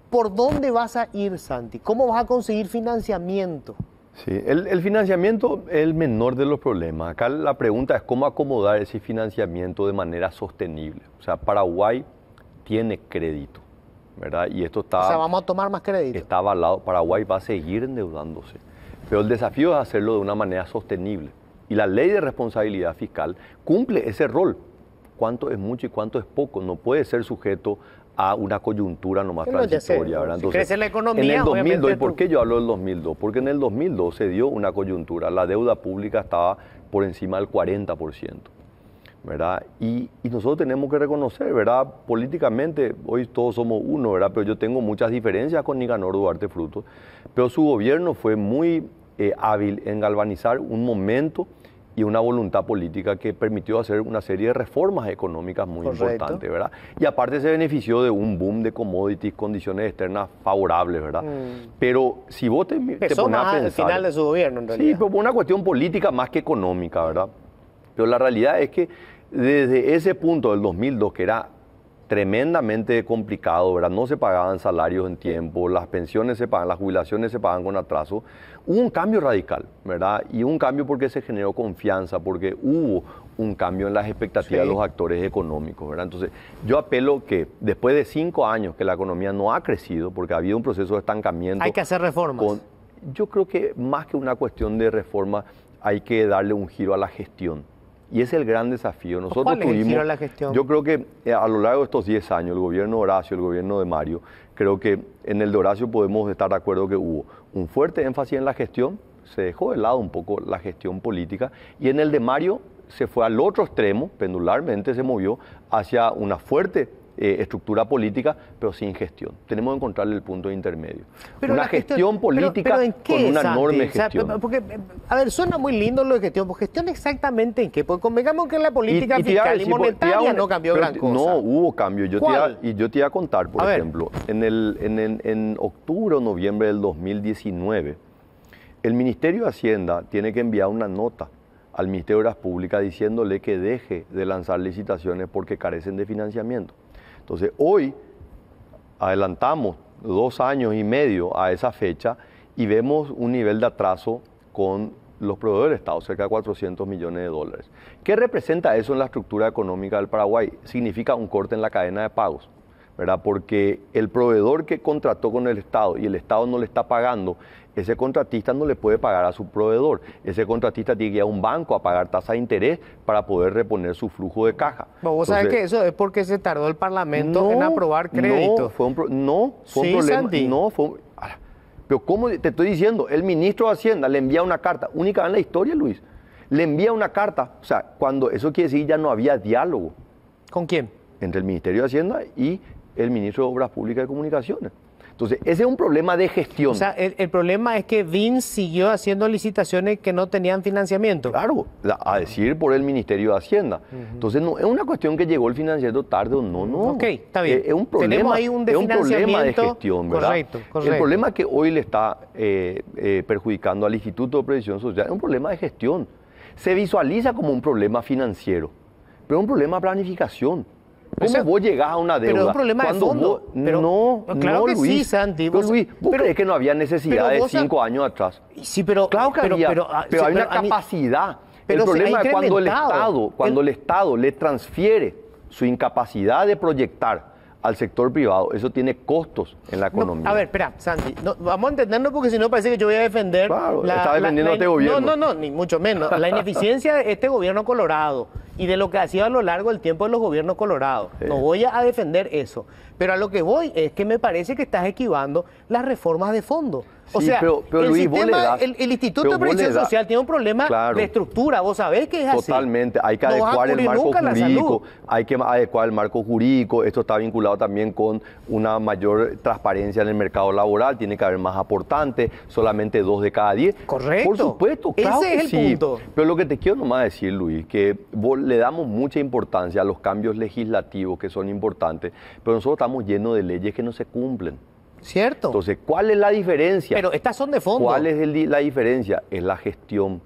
¿Por dónde vas a ir, Santi? ¿Cómo vas a conseguir financiamiento? Sí, el financiamiento es el menor de los problemas. Acá la pregunta es cómo acomodar ese financiamiento de manera sostenible. O sea, Paraguay tiene crédito, ¿verdad? Y esto está... O sea, vamos a tomar más crédito. Está avalado. Paraguay va a seguir endeudándose. Pero el desafío es hacerlo de una manera sostenible. Y la ley de responsabilidad fiscal cumple ese rol. Cuánto es mucho y cuánto es poco. No puede ser sujeto a una coyuntura nomás transitoria, ¿verdad? Entonces, crece la economía, en el 2002, ¿y por qué yo hablo del 2002? Porque en el 2002 se dio una coyuntura, la deuda pública estaba por encima del 40%. ¿verdad? Y nosotros tenemos que reconocer, ¿verdad? Políticamente, hoy todos somos uno, ¿verdad? Pero yo tengo muchas diferencias con Nicanor Duarte Frutos, pero su gobierno fue muy hábil en galvanizar un momento y una voluntad política que permitió hacer una serie de reformas económicas muy importantes, ¿verdad? Y aparte se benefició de un boom de commodities, condiciones externas favorables, ¿verdad? Pero si vos te pones a pensar... al final de su gobierno, en realidad. Sí, pero por una cuestión política más que económica, ¿verdad? Pero la realidad es que desde ese punto del 2002, que era tremendamente complicado, ¿verdad? No se pagaban salarios en tiempo, las pensiones se pagan, las jubilaciones se pagan con atraso. Hubo un cambio radical, ¿verdad? Y un cambio porque se generó confianza, porque hubo un cambio en las expectativas de los actores económicos, ¿verdad? Entonces, yo apelo que después de 5 años que la economía no ha crecido, porque ha habido un proceso de estancamiento... Hay que hacer reformas. Yo creo que más que una cuestión de reforma, hay que darle un giro a la gestión. Y ese es el gran desafío. Nosotros ¿Cuál es el giro a la gestión? Yo creo que a lo largo de estos 10 años, el gobierno de Horacio, el gobierno de Mario, creo que en el de Horacio podemos estar de acuerdo que hubo un fuerte énfasis en la gestión, se dejó de lado un poco la gestión política, y en el de Mario se fue al otro extremo, pendularmente se movió hacia una fuerte estructura política, pero sin gestión. Tenemos que encontrarle el punto intermedio. Pero una gestión política ¿en qué, con una Santi? enorme O sea, gestión. porque, a ver, suena muy lindo lo de gestión. ¿Pues gestión exactamente en qué? Porque convengamos que la política fiscal y monetaria no cambió gran cosa. No, hubo cambio. Yo te iba a contar, por a ejemplo, en octubre o noviembre del 2019, el Ministerio de Hacienda tiene que enviar una nota al Ministerio de Obras Públicas diciéndole que deje de lanzar licitaciones porque carecen de financiamiento. Entonces, hoy adelantamos 2 años y medio a esa fecha y vemos un nivel de atraso con los proveedores del Estado, cerca de 400 millones de dólares. ¿Qué representa eso en la estructura económica del Paraguay? Significa un corte en la cadena de pagos, ¿verdad? Porque el proveedor que contrató con el Estado y el Estado no le está pagando, ese contratista no le puede pagar a su proveedor. Ese contratista tiene que ir a un banco a pagar tasa de interés para poder reponer su flujo de caja. Vos sabés que eso es porque se tardó el Parlamento en aprobar crédito. No, fue un problema. Santi. Pero ¿cómo te estoy diciendo? El ministro de Hacienda le envía una carta, única en la historia, Luis. Le envía una carta. O sea, cuando eso quiere decir ya no había diálogo. ¿Con quién? Entre el Ministerio de Hacienda y el ministro de Obras Públicas y Comunicaciones. Entonces, ese es un problema de gestión. O sea, el problema es que VINS siguió haciendo licitaciones que no tenían financiamiento. Claro, a decir por el Ministerio de Hacienda. Entonces, no es una cuestión que llegó el financiamiento tarde o no, no. Ok, está bien. Es un problema, tenemos ahí un problema de gestión, ¿verdad? Correcto. El problema que hoy le está perjudicando al Instituto de Previsión Social es un problema de gestión. Se visualiza como un problema financiero, pero es un problema de planificación. ¿Cómo vos llegás a una deuda? Pero es un problema de fondo. Claro que Luis, sí, Santi. Pero Luis, ¿vos crees que no había necesidad de 5 años atrás? Sí, pero... Claro que había, pero hay una capacidad. El problema es cuando el Estado le transfiere su incapacidad de proyectar al sector privado, eso tiene costos en la economía. A ver, espera, Santi, vamos a entendernos porque si no parece que yo voy a defender... Claro, está defendiendo a este gobierno. No, ni mucho menos. La ineficiencia de este gobierno colorado y de lo que ha sido a lo largo del tiempo de los gobiernos colorados. Sí. No voy a defender eso. Pero a lo que voy es que me parece que estás esquivando las reformas de fondo. O sea, pero el, Luis, sistema, el Instituto de Previsión Social tiene un problema de estructura. Vos sabés que es así. Totalmente. Hay que adecuar el marco jurídico. Hay que adecuar el marco jurídico. Esto está vinculado también con una mayor transparencia en el mercado laboral. Tiene que haber más aportantes. Solamente 2 de cada 10. Correcto. Por supuesto, claro. Ese es el punto. Pero lo que te quiero nomás decir, Luis, que vos le damos mucha importancia a los cambios legislativos que son importantes, pero nosotros estamos llenos de leyes que no se cumplen. ¿Cierto? Entonces, ¿cuál es la diferencia? Pero estas son de fondo. ¿Cuál es la diferencia? Es la gestión.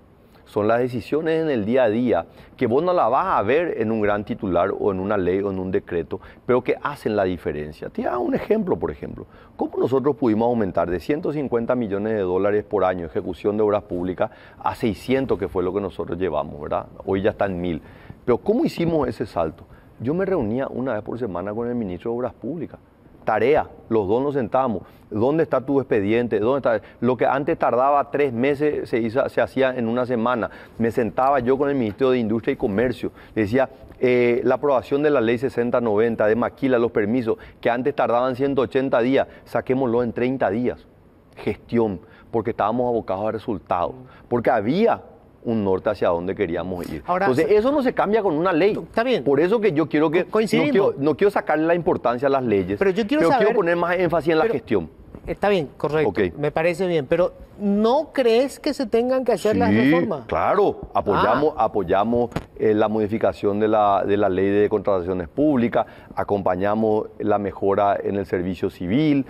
Son las decisiones en el día a día, que vos no la vas a ver en un gran titular o en una ley o en un decreto, pero que hacen la diferencia. Te hago un ejemplo, por ejemplo. ¿Cómo nosotros pudimos aumentar de 150 millones de dólares por año ejecución de obras públicas a 600, que fue lo que nosotros llevamos, ¿verdad? Hoy ya está en 1000. Pero ¿cómo hicimos ese salto? Yo me reunía una vez por semana con el ministro de Obras Públicas. Tarea, los dos nos sentábamos. ¿Dónde está tu expediente? ¿Dónde está? Lo que antes tardaba 3 meses se hacía en una semana. Me sentaba yo con el Ministerio de Industria y Comercio. Le decía, la aprobación de la ley 6090 de Maquila, los permisos, que antes tardaban 180 días, saquémoslo en 30 días. Gestión, porque estábamos abocados a resultados. Porque había un norte hacia donde queríamos ir. Ahora, entonces, eso no se cambia con una ley. Está bien. Por eso que yo quiero que... Coincidimos. No quiero sacarle la importancia a las leyes, pero yo quiero poner más énfasis en la gestión. Está bien, correcto, Okay. Me parece bien, pero ¿no crees que se tengan que hacer las reformas? Claro, apoyamos la modificación de la ley de contrataciones públicas, acompañamos la mejora en el servicio civil.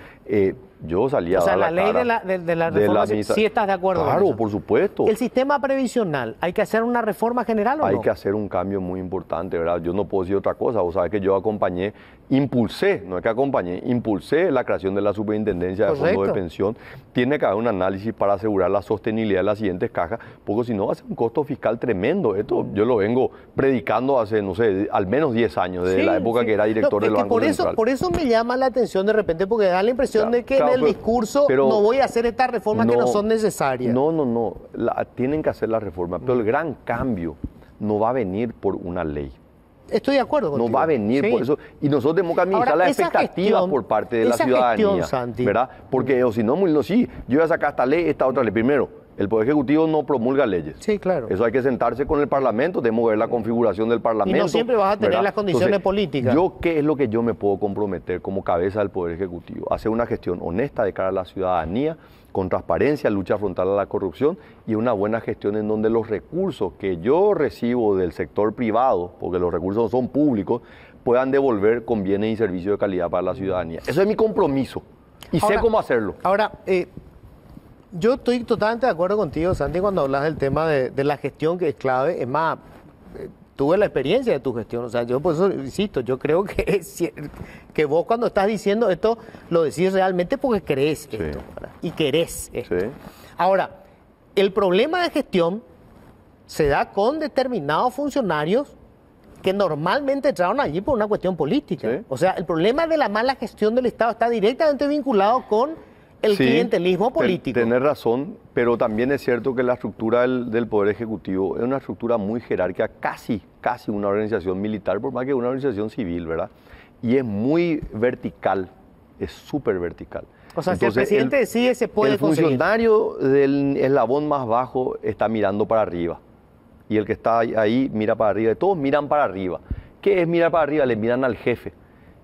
Yo salí a dar la ley cara de la reforma, sí estás de acuerdo con Claro, eso. por supuesto. ¿El sistema previsional, hay que hacer una reforma general o no? Hay que hacer un cambio muy importante, ¿verdad? Yo no puedo decir otra cosa. Vos sabés que yo impulsé la creación de la superintendencia de fondos de pensión. Tiene que haber un análisis para asegurar la sostenibilidad de las siguientes cajas, porque si no va a ser un costo fiscal tremendo. Esto yo lo vengo predicando hace, no sé, al menos 10 años, desde la época que era director del Banco Central. Por eso me llama la atención de repente, porque da la impresión de que en el discurso no voy a hacer estas reformas que no son necesarias. No. Tienen que hacer las reformas, pero el gran cambio no va a venir por una ley. Estoy de acuerdo contigo. No va a venir por eso. Y nosotros tenemos que administrar las expectativas por parte de la ciudadanía. Santi, ¿verdad? Porque o si no, sí, yo voy a sacar esta ley, esta otra ley. Primero, el Poder Ejecutivo no promulga leyes. Sí, claro. Eso hay que sentarse con el Parlamento, tenemos que ver la configuración del Parlamento. Y no siempre vas a tener, ¿verdad?, las condiciones Entonces, políticas. ¿Qué es lo que yo me puedo comprometer como cabeza del Poder Ejecutivo? Hacer una gestión honesta de cara a la ciudadanía, con transparencia, lucha frontal a la corrupción y una buena gestión en donde los recursos que yo recibo del sector privado, porque los recursos son públicos, puedan devolver con bienes y servicios de calidad para la ciudadanía. Eso es mi compromiso y sé cómo hacerlo. Ahora, yo estoy totalmente de acuerdo contigo, Santi, cuando hablas del tema de la gestión, que es clave. Es más, tuve la experiencia de tu gestión. O sea, yo por eso insisto, yo creo que vos cuando estás diciendo esto, lo decís realmente porque crees esto, ¿verdad? Y querés esto. Sí. Ahora, el problema de gestión se da con determinados funcionarios que normalmente entraron allí por una cuestión política. Sí. O sea, el problema de la mala gestión del Estado está directamente vinculado con el clientelismo político. Tenés razón, pero también es cierto que la estructura del Poder Ejecutivo es una estructura muy jerárquica, casi una organización militar, por más que una organización civil, ¿verdad? Y es muy vertical, es súper vertical. O sea, entonces, si el presidente decide, se puede conseguir. El funcionario del eslabón más bajo está mirando para arriba. Y el que está ahí mira para arriba. Y todos miran para arriba. ¿Qué es mirar para arriba? Le miran al jefe.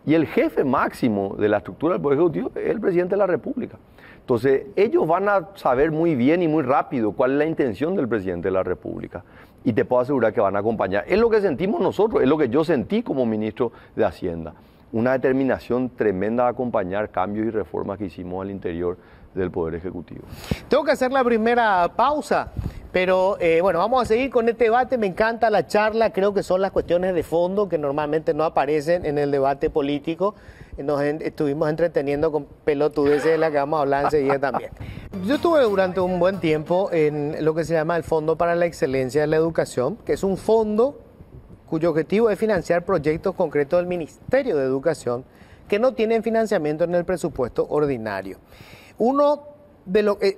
Y el jefe máximo de la estructura del Poder Ejecutivo es el presidente de la República. Entonces, ellos van a saber muy bien y muy rápido cuál es la intención del presidente de la República. Y te puedo asegurar que van a acompañar. Es lo que sentimos nosotros, es lo que yo sentí como ministro de Hacienda. Una determinación tremenda de acompañar cambios y reformas que hicimos al interior del Poder Ejecutivo. Tengo que hacer la primera pausa, pero bueno, vamos a seguir con este debate. Me encanta la charla, creo que son las cuestiones de fondo que normalmente no aparecen en el debate político. Nos estuvimos entreteniendo con pelotudeces de la que vamos a hablar enseguida también. Yo estuve durante un buen tiempo en lo que se llama el Fondo para la Excelencia de la Educación, que es un fondo cuyo objetivo es financiar proyectos concretos del Ministerio de Educación que no tienen financiamiento en el presupuesto ordinario.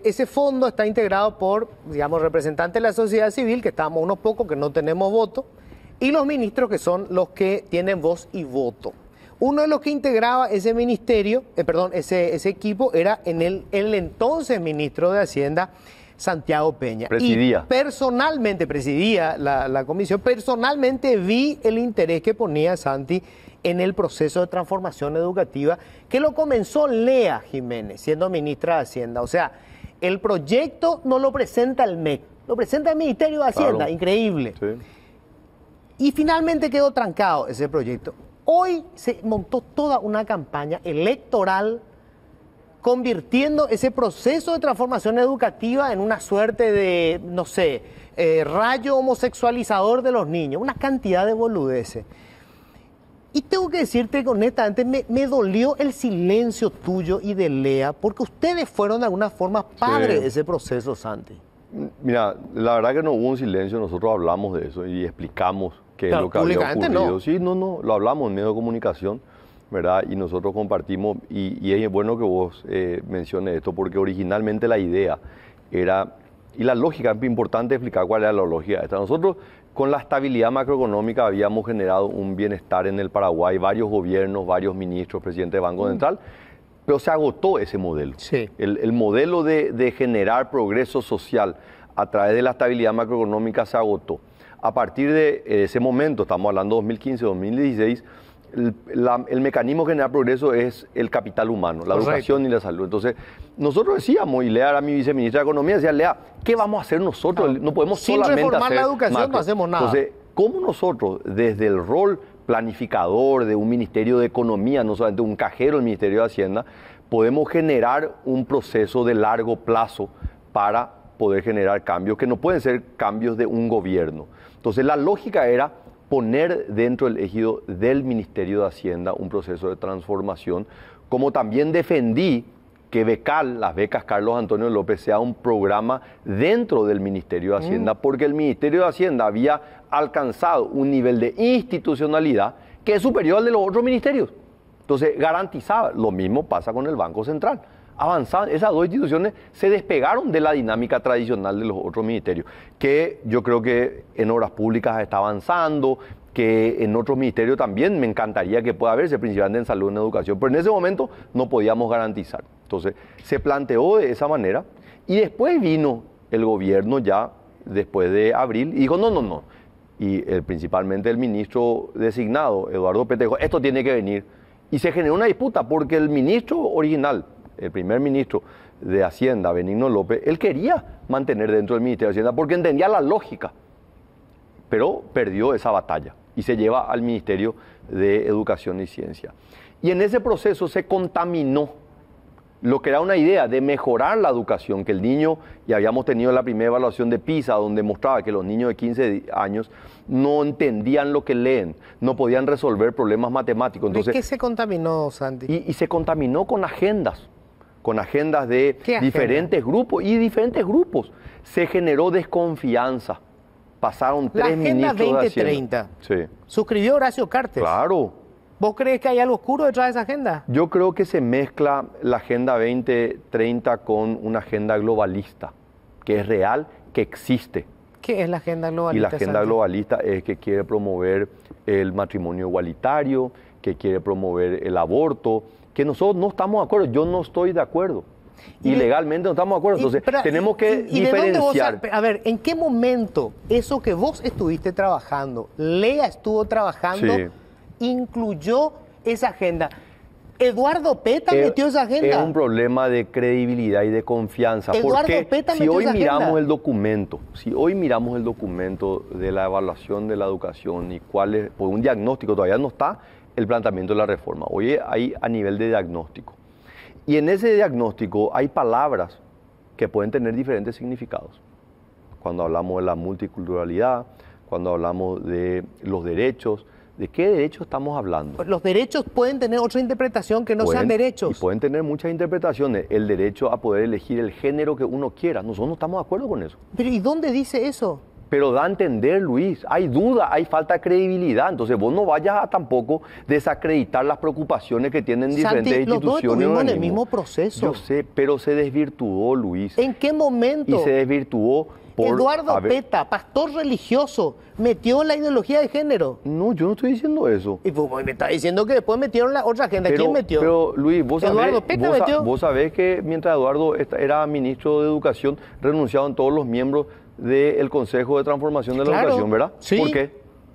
Ese fondo está integrado por, digamos, representantes de la sociedad civil, que estamos unos pocos que no tenemos voto, y los ministros, que son los que tienen voz y voto. Uno de los que integraba ese ministerio, ese equipo, era el entonces ministro de Hacienda, Santiago Peña. Presidía. Y personalmente presidía la comisión. Personalmente vi el interés que ponía Santi en el proceso de transformación educativa, que lo comenzó Lea Jiménez, siendo ministra de Hacienda. O sea, el proyecto no lo presenta el MEC, lo presenta el Ministerio de Hacienda. Claro. Increíble. Sí. Y finalmente quedó trancado ese proyecto. Hoy se montó toda una campaña electoral convirtiendo ese proceso de transformación educativa en una suerte de, no sé, rayo homosexualizador de los niños, una cantidad de boludeces. Y tengo que decirte que honestamente me dolió el silencio tuyo y de Lea, porque ustedes fueron de alguna forma padres de ese proceso, Santi. Mira, la verdad que no hubo un silencio, nosotros hablamos de eso y explicamos qué es lo que había ocurrido. No. Sí, lo hablamos en medio de comunicación, ¿verdad? Y nosotros compartimos, y es bueno que vos menciones esto, porque originalmente la idea era, y la lógica, es importante explicar cuál era la lógica esta. Nosotros, con la estabilidad macroeconómica, habíamos generado un bienestar en el Paraguay, varios gobiernos, varios ministros, presidente del Banco Central, pero se agotó ese modelo. Sí. El modelo de generar progreso social a través de la estabilidad macroeconómica se agotó. A partir de ese momento, estamos hablando de 2015, 2016, el mecanismo que genera progreso es el capital humano, la educación y la salud. Entonces, nosotros decíamos, y Lea era mi viceministra de Economía, decía, Lea, ¿qué vamos a hacer nosotros? No podemos sin solamente reformar hacer la educación macro. no hacemos nada. Entonces, ¿cómo nosotros, desde el rol planificador de un Ministerio de Economía, no solamente un cajero del Ministerio de Hacienda, podemos generar un proceso de largo plazo para poder generar cambios que no pueden ser cambios de un gobierno? Entonces, la lógica era poner dentro del ejido del Ministerio de Hacienda un proceso de transformación, como también defendí que BECAL, las becas Carlos Antonio López, sea un programa dentro del Ministerio de Hacienda, porque el Ministerio de Hacienda había alcanzado un nivel de institucionalidad que es superior al de los otros ministerios. Entonces, garantizaba, lo mismo pasa con el Banco Central. Avanzaban, esas dos instituciones se despegaron de la dinámica tradicional de los otros ministerios, que yo creo que en obras públicas está avanzando, que en otros ministerios también me encantaría que pueda haberse, principalmente en salud y en educación, pero en ese momento no podíamos garantizar. Entonces, se planteó de esa manera y después vino el gobierno ya después de abril y dijo, no. Y principalmente el ministro designado, Eduardo Peta, dijo, esto tiene que venir. Y se generó una disputa porque el ministro original, el primer ministro de Hacienda, Benigno López, él quería mantener dentro del Ministerio de Hacienda porque entendía la lógica, pero perdió esa batalla y se lleva al Ministerio de Educación y Ciencia. Y en ese proceso se contaminó lo que era una idea de mejorar la educación, que el niño, y habíamos tenido la primera evaluación de PISA, donde mostraba que los niños de 15 años no entendían lo que leen, no podían resolver problemas matemáticos. Entonces, ¿de qué se contaminó, Santi? Y se contaminó con agendas de diferentes grupos y diferentes grupos. Se generó desconfianza. Pasaron tres ministros de Hacienda. La Agenda 2030. Sí. Suscribió Horacio Cartes. Claro. ¿Vos crees que hay algo oscuro detrás de esa agenda? Yo creo que se mezcla la Agenda 2030 con una agenda globalista, que es real, que existe. ¿Qué es la agenda globalista? Y la agenda Santi? globalista es que quiere promover el matrimonio igualitario, que quiere promover el aborto, que nosotros no estamos de acuerdo. Yo no estoy de acuerdo. Y legalmente no estamos de acuerdo. Entonces, tenemos que diferenciar. A ver, ¿en qué momento eso que vos estuviste trabajando, Lea estuvo trabajando, Sí. incluyó esa agenda? ¿Eduardo Peta metió esa agenda? Es un problema de credibilidad y de confianza. Eduardo Porque Peta si metió hoy esa miramos agenda. si hoy miramos el documento de la evaluación de la educación y cuál es, pues un diagnóstico, todavía no está el planteamiento de la reforma. Hoy hay a nivel de diagnóstico. Y en ese diagnóstico hay palabras que pueden tener diferentes significados. Cuando hablamos de la multiculturalidad, cuando hablamos de los derechos, ¿de qué derechos estamos hablando? Los derechos pueden tener otra interpretación que no sean derechos. Y pueden tener muchas interpretaciones. El derecho a poder elegir el género que uno quiera. Nosotros no estamos de acuerdo con eso. Pero ¿y dónde dice eso? Pero da a entender, Luis, hay duda, hay falta de credibilidad. Entonces vos no vayas a tampoco desacreditar las preocupaciones que tienen diferentes Santi, los dos instituciones. estuvimos en el organismos. mismo proceso. Yo sé, pero se desvirtuó, Luis. ¿En qué momento? Y se desvirtuó por... Eduardo Peta, pastor religioso, metió la ideología de género. No, yo no estoy diciendo eso. Y pues me está diciendo que después metieron la otra agenda. ¿Quién metió? Pero Luis, Eduardo Peta metió. vos sabés que mientras Eduardo era ministro de Educación, renunciaron todos los miembros del Consejo de Transformación de la Educación, ¿verdad? Sí. ¿Por qué?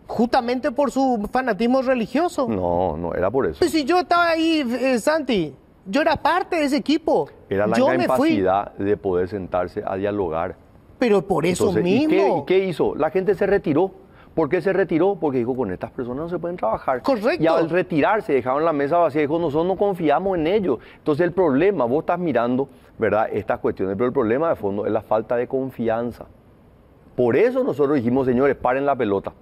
Justamente por su fanatismo religioso. No era por eso. Pues si yo estaba ahí, Santi, yo era parte de ese equipo. Era la yo me fui. incapacidad de poder sentarse a dialogar. Pero por eso Entonces, mismo. ¿y qué hizo? La gente se retiró. ¿Por qué se retiró? Porque dijo, con estas personas no se pueden trabajar. Correcto. Y al retirarse, dejaron la mesa vacía, dijo, nosotros no confiamos en ellos. Entonces el problema, vos estás mirando, ¿verdad?, estas cuestiones, pero el problema de fondo es la falta de confianza. Por eso nosotros dijimos, señores, paren la pelota.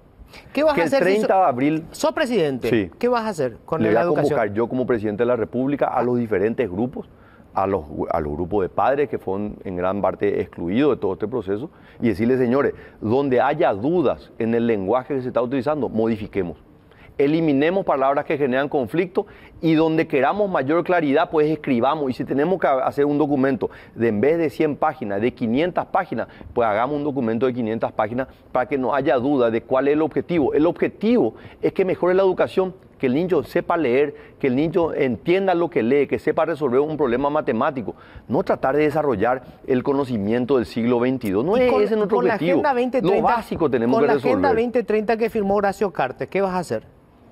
¿Qué vas Que a el hacer? 30 de abril ¿Sos presidente? Sí. ¿Qué vas a hacer con le voy la a educación? convocar yo como presidente de la República a los diferentes grupos, a los grupos de padres que fueron en gran parte excluidos de todo este proceso y decirles, señores, donde haya dudas en el lenguaje que se está utilizando, modifiquemos. Eliminemos palabras que generan conflicto y donde queramos mayor claridad, pues escribamos. Y si tenemos que hacer un documento de en vez de 100 páginas, de 500 páginas, pues hagamos un documento de 500 páginas para que no haya duda de cuál es el objetivo. El objetivo es que mejore la educación que el niño sepa leer, que el niño entienda lo que lee, que sepa resolver un problema matemático. No tratar de desarrollar el conocimiento del siglo XXII. No es ese nuestro objetivo. Lo básico tenemos que resolver. Con la Agenda 2030 que firmó Horacio Cartes, ¿qué vas a hacer?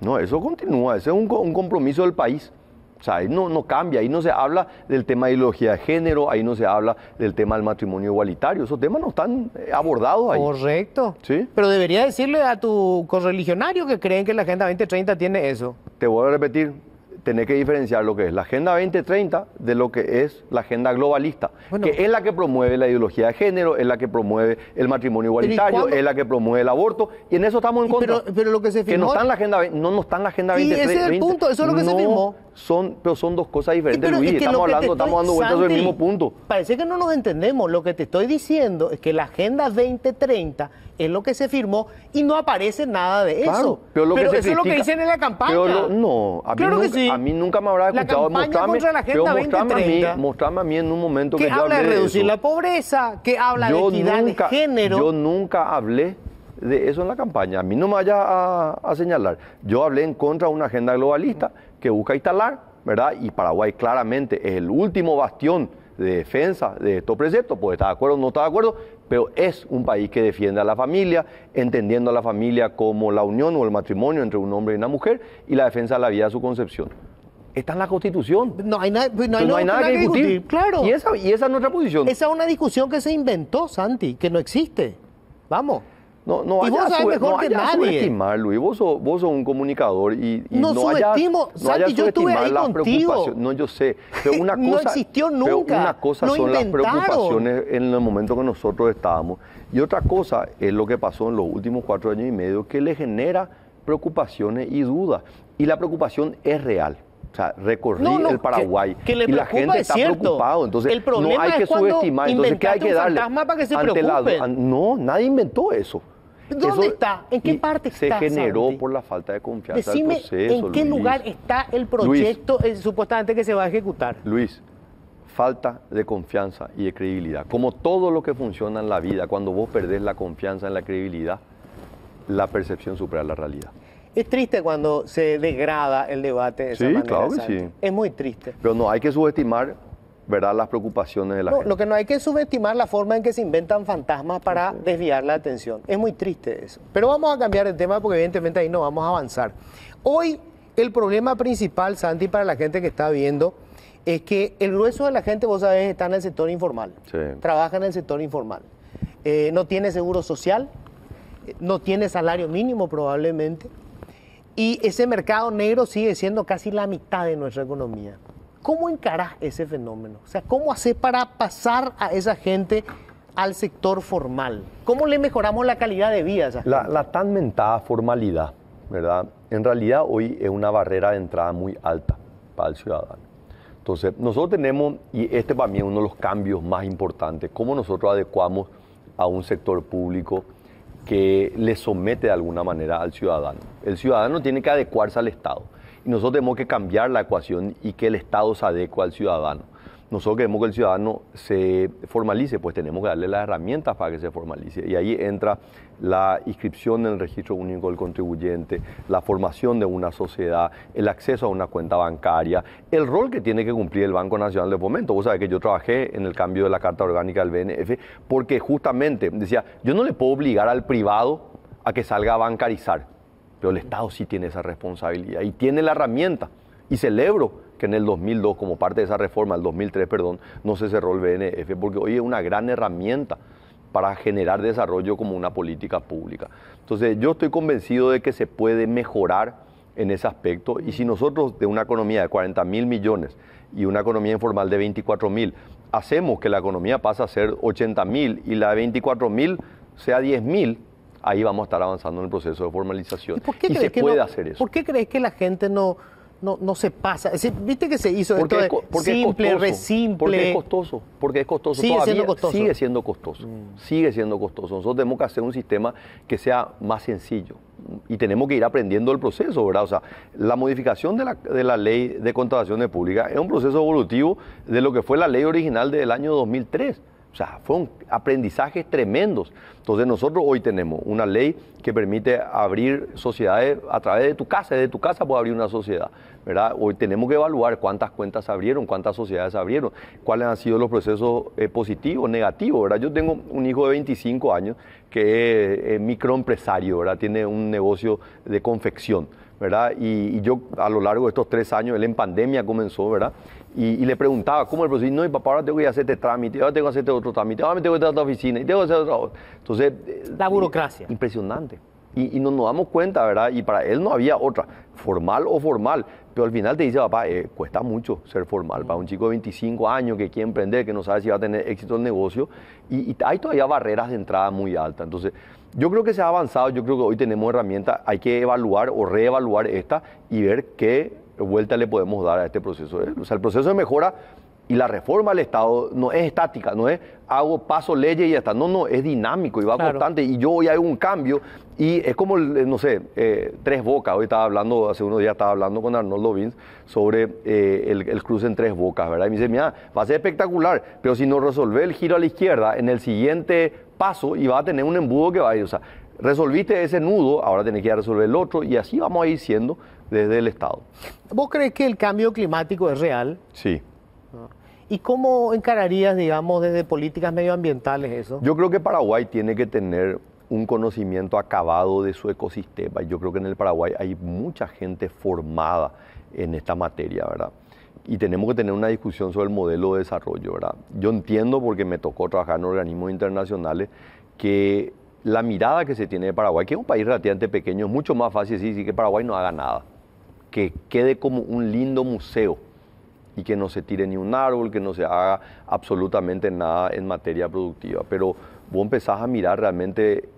No, eso continúa. Ese es un compromiso del país. O sea, ahí no cambia, ahí no se habla del tema de ideología de género, ahí no se habla del tema del matrimonio igualitario, esos temas no están abordados ahí. Correcto. ¿Sí? Pero debería decirle a tu correligionario que creen que la Agenda 2030 tiene eso. Te voy a repetir, tenés que diferenciar lo que es la Agenda 2030 de lo que es la agenda globalista, que es la que promueve la ideología de género, es la que promueve el matrimonio igualitario, es la que promueve el aborto, y en eso estamos en contra. Pero lo que se firmó... Que no está en la Agenda, no está en la Agenda 2030. Y ese es el punto, eso es lo que se firmó. Pero son dos cosas diferentes, Luis, estamos dando vueltas sobre el mismo punto. Parece que no nos entendemos. Lo que te estoy diciendo es que la Agenda 2030 es lo que se firmó y no aparece nada de eso. Claro, pero eso es lo que dicen en la campaña. A mí nunca me habrá escuchado. Mostrame a mí en un momento que yo habla hablé de reducir eso. La pobreza, que habla de equidad de género. Yo nunca hablé de eso en la campaña. A mí no me vaya a señalar. Yo hablé en contra de una agenda globalista que busca instalar, ¿verdad? Y Paraguay claramente es el último bastión de defensa de estos preceptos, pues está de acuerdo o no está de acuerdo, pero es un país que defiende a la familia, entendiendo a la familia como la unión o el matrimonio entre un hombre y una mujer y la defensa de la vida de su concepción. Está en la Constitución. No hay nada que discutir. Claro. Y esa es nuestra posición. Esa es una discusión que se inventó, Santi, que no existe. Vamos. No y vos sabés mejor que nadie. Subestimar, Luis. Vos sos un comunicador y no subestimo. Santi, yo estuve ahí contigo. No, yo sé. Pero una cosa, no existió nunca. Pero una cosa son las preocupaciones en el momento que nosotros estábamos. Y otra cosa es lo que pasó en los últimos 4 años y medio, que le genera preocupaciones y dudas. Y la preocupación es real. O sea, recorrí el Paraguay que le y la gente está preocupada. Entonces, el problema no hay que subestimar. Entonces, ¿qué hay que darle? Para que se preocupen. No, nadie inventó eso. ¿Dónde está? ¿En qué parte está? Se generó Santi? por la falta de confianza Decime, del proceso, ¿en qué lugar está el proyecto supuestamente que se va a ejecutar? Luis, falta de confianza y de credibilidad. Como todo lo que funciona en la vida, cuando vos perdés la confianza en la credibilidad, la percepción supera la realidad. Es triste cuando se degrada el debate de esa manera. Claro que Santi. sí. Es muy triste. Pero no hay que subestimar, ¿verdad?, las preocupaciones de la gente. Lo que no hay que subestimar la forma en que se inventan fantasmas para desviar la atención. Es muy triste eso. Pero vamos a cambiar de tema porque evidentemente ahí no vamos a avanzar. Hoy el problema principal, Santi, para la gente que está viendo, es que el grueso de la gente, vos sabés, está en el sector informal. Sí. Trabaja en el sector informal. No tiene seguro social, no tiene salario mínimo probablemente. Y ese mercado negro sigue siendo casi la mitad de nuestra economía. ¿Cómo encarás ese fenómeno? O sea, ¿cómo haces para pasar a esa gente al sector formal? ¿Cómo le mejoramos la calidad de vida a esa gente? La tan mentada formalidad, ¿verdad? En realidad hoy es una barrera de entrada muy alta para el ciudadano. Entonces, nosotros tenemos, y este para mí es uno de los cambios más importantes, cómo nosotros adecuamos a un sector público que le somete de alguna manera al ciudadano. El ciudadano tiene que adecuarse al Estado. Y nosotros tenemos que cambiar la ecuación y que el Estado se adecue al ciudadano. Nosotros queremos que el ciudadano se formalice, pues tenemos que darle las herramientas para que se formalice. Y ahí entra la inscripción en el Registro Único del Contribuyente, la formación de una sociedad, el acceso a una cuenta bancaria, el rol que tiene que cumplir el Banco Nacional de Fomento. Vos sabés que yo trabajé en el cambio de la Carta Orgánica del BNF porque justamente decía, yo no le puedo obligar al privado a que salga a bancarizar, pero el Estado sí tiene esa responsabilidad y tiene la herramienta. Y celebro que en el 2002, como parte de esa reforma, el 2003, perdón, no se cerró el BNF, porque hoy es una gran herramienta para generar desarrollo como una política pública. Entonces, yo estoy convencido de que se puede mejorar en ese aspecto, y si nosotros de una economía de 40.000 millones y una economía informal de 24.000, hacemos que la economía pase a ser 80.000 y la de 24.000 sea 10.000, ahí vamos a estar avanzando en el proceso de formalización. ¿Y se puede hacer eso. ¿Por qué crees que la gente no se pasa? Es decir, ¿viste que se hizo esto de simple, resimple? Porque es costoso. Sigue siendo costoso. Sigue siendo costoso. Sigue siendo costoso. Nosotros tenemos que hacer un sistema que sea más sencillo. Y tenemos que ir aprendiendo el proceso, ¿verdad? O sea, la modificación de la ley de contrataciones públicas es un proceso evolutivo de lo que fue la ley original del año 2003. O sea, fueron aprendizajes tremendos. Entonces nosotros hoy tenemos una ley que permite abrir sociedades a través de tu casa. Desde tu casa puedes abrir una sociedad, ¿verdad? Hoy tenemos que evaluar cuántas cuentas se abrieron, cuántas sociedades se abrieron, cuáles han sido los procesos positivos, negativos, ¿verdad? Yo tengo un hijo de 25 años que es microempresario, ¿verdad? Tiene un negocio de confección, ¿verdad? Y yo a lo largo de estos 3 años, él en pandemia comenzó, ¿verdad? Y le preguntaba cómo el proceso. No, y papá, ahora tengo que hacer este trámite, ahora tengo que hacer este otro trámite, ahora me tengo que ir a otra oficina, y tengo que hacer otra. Entonces... La burocracia. Impresionante. Y no nos damos cuenta, ¿verdad? Y para él no había otra, formal o formal. Pero al final te dice, papá, cuesta mucho ser formal. Para un chico de 25 años que quiere emprender, que no sabe si va a tener éxito en el negocio, y hay todavía barreras de entrada muy altas. Entonces, yo creo que se ha avanzado, yo creo que hoy tenemos herramientas, hay que evaluar o reevaluar esta y ver qué vuelta le podemos dar a este proceso. O sea, el proceso de mejora y la reforma del Estado no es estática, no es paso leyes y ya está. No, es dinámico y va constante. Y yo hoy hago un cambio y es como, no sé, Tres Bocas. Hoy estaba hablando, hace unos días estaba hablando con Arnoldo Vins sobre el cruce en Tres Bocas, ¿verdad? Y me dice, mira, va a ser espectacular, pero si no resolve el giro a la izquierda en el siguiente paso y va a tener un embudo que va a ir, o sea, resolviste ese nudo, ahora tenés que ir a resolver el otro y así vamos a ir siendo desde el Estado. ¿Vos crees que el cambio climático es real? Sí. ¿Y cómo encararías, digamos, desde políticas medioambientales eso? Yo creo que Paraguay tiene que tener un conocimiento acabado de su ecosistema. Yo creo que en el Paraguay hay mucha gente formada en esta materia, ¿verdad? Y tenemos que tener una discusión sobre el modelo de desarrollo, ¿verdad? Yo entiendo, porque me tocó trabajar en organismos internacionales, que la mirada que se tiene de Paraguay, que es un país relativamente pequeño, es mucho más fácil decir que Paraguay no haga nada, que quede como un lindo museo y que no se tire ni un árbol, que no se haga absolutamente nada en materia productiva. Pero vos empezás a mirar realmente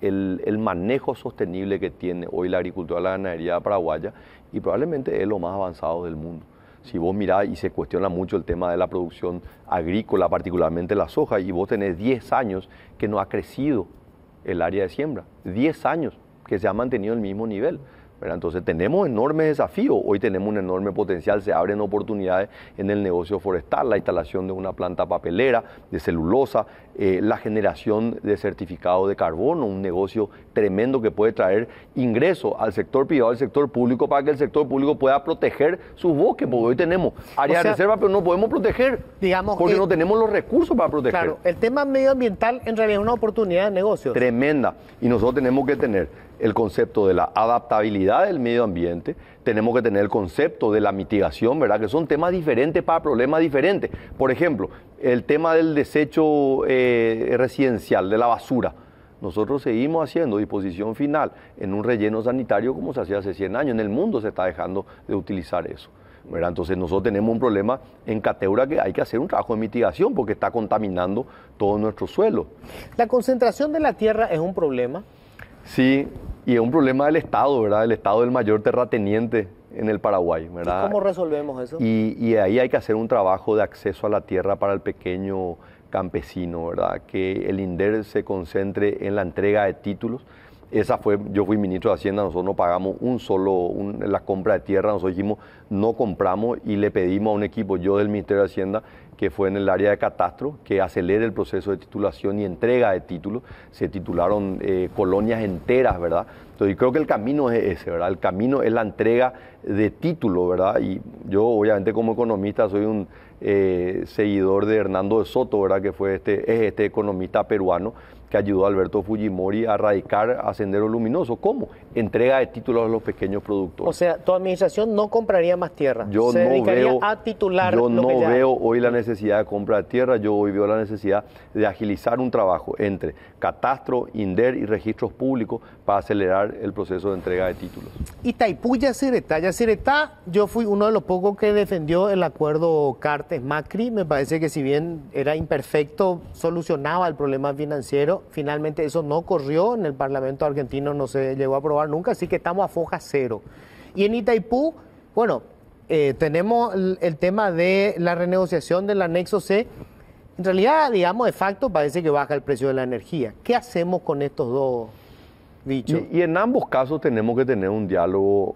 el manejo sostenible que tiene hoy la agricultura y la ganadería paraguaya y probablemente es lo más avanzado del mundo. Si vos mirás y se cuestiona mucho el tema de la producción agrícola, particularmente la soja, y vos tenés 10 años que no ha crecido el área de siembra, 10 años que se ha mantenido el mismo nivel, ¿verdad? Entonces tenemos enormes desafíos, hoy tenemos un enorme potencial, se abren oportunidades en el negocio forestal, la instalación de una planta papelera, de celulosa, la generación de certificado de carbono, un negocio tremendo que puede traer ingresos al sector privado, al sector público, para que el sector público pueda proteger sus bosques, porque hoy tenemos áreas de reserva, pero no podemos proteger, digamos, porque no tenemos los recursos para proteger. Claro, el tema medioambiental en realidad es una oportunidad de negocio. Tremenda, y nosotros tenemos que tener el concepto de la adaptabilidad del medio ambiente, tenemos que tener el concepto de la mitigación, ¿verdad? Que son temas diferentes para problemas diferentes. Por ejemplo, el tema del desecho residencial, de la basura. Nosotros seguimos haciendo disposición final en un relleno sanitario como se hacía hace 100 años. En el mundo se está dejando de utilizar eso, ¿verdad? Entonces nosotros tenemos un problema en Cateura que hay que hacer un trabajo de mitigación porque está contaminando todo nuestro suelo. ¿La concentración de la tierra es un problema? Sí, y es un problema del Estado, ¿verdad? El Estado es el mayor terrateniente en el Paraguay, ¿verdad? ¿Y cómo resolvemos eso? Y ahí hay que hacer un trabajo de acceso a la tierra para el pequeño campesino, ¿verdad? Que el INDER se concentre en la entrega de títulos. Yo fui ministro de Hacienda, nosotros no pagamos la compra de tierra, nosotros dijimos no compramos y le pedimos a un equipo, yo del Ministerio de Hacienda, que fue en el área de catastro, que acelere el proceso de titulación y entrega de títulos. Se titularon colonias enteras, ¿verdad? Entonces, creo que el camino es ese, ¿verdad? El camino es la entrega de títulos, ¿verdad? Y yo, obviamente, como economista, soy un seguidor de Hernando de Soto, ¿verdad? Que fue este economista peruano que ayudó a Alberto Fujimori a erradicar a Sendero Luminoso. ¿Cómo? Entrega de títulos a los pequeños productores. O sea, tu administración no compraría más tierra. Yo se no dedicaría veo, a titular yo lo no que ya veo hoy la necesidad de compra de tierra, yo hoy veo la necesidad de agilizar un trabajo entre catastro, INDER y registros públicos para acelerar el proceso de entrega de títulos. Itaipú, Yacyretá. Yacyretá, yo fui uno de los pocos que defendió el acuerdo Cartes-Macri. Me parece que si bien era imperfecto, solucionaba el problema financiero. Finalmente eso no corrió, en el Parlamento argentino no se llegó a aprobar nunca, así que estamos a foja cero. Y en Itaipú, bueno, tenemos el tema de la renegociación del anexo C. En realidad, digamos, de facto parece que baja el precio de la energía. ¿Qué hacemos con estos dos dicho. Y en ambos casos tenemos que tener un diálogo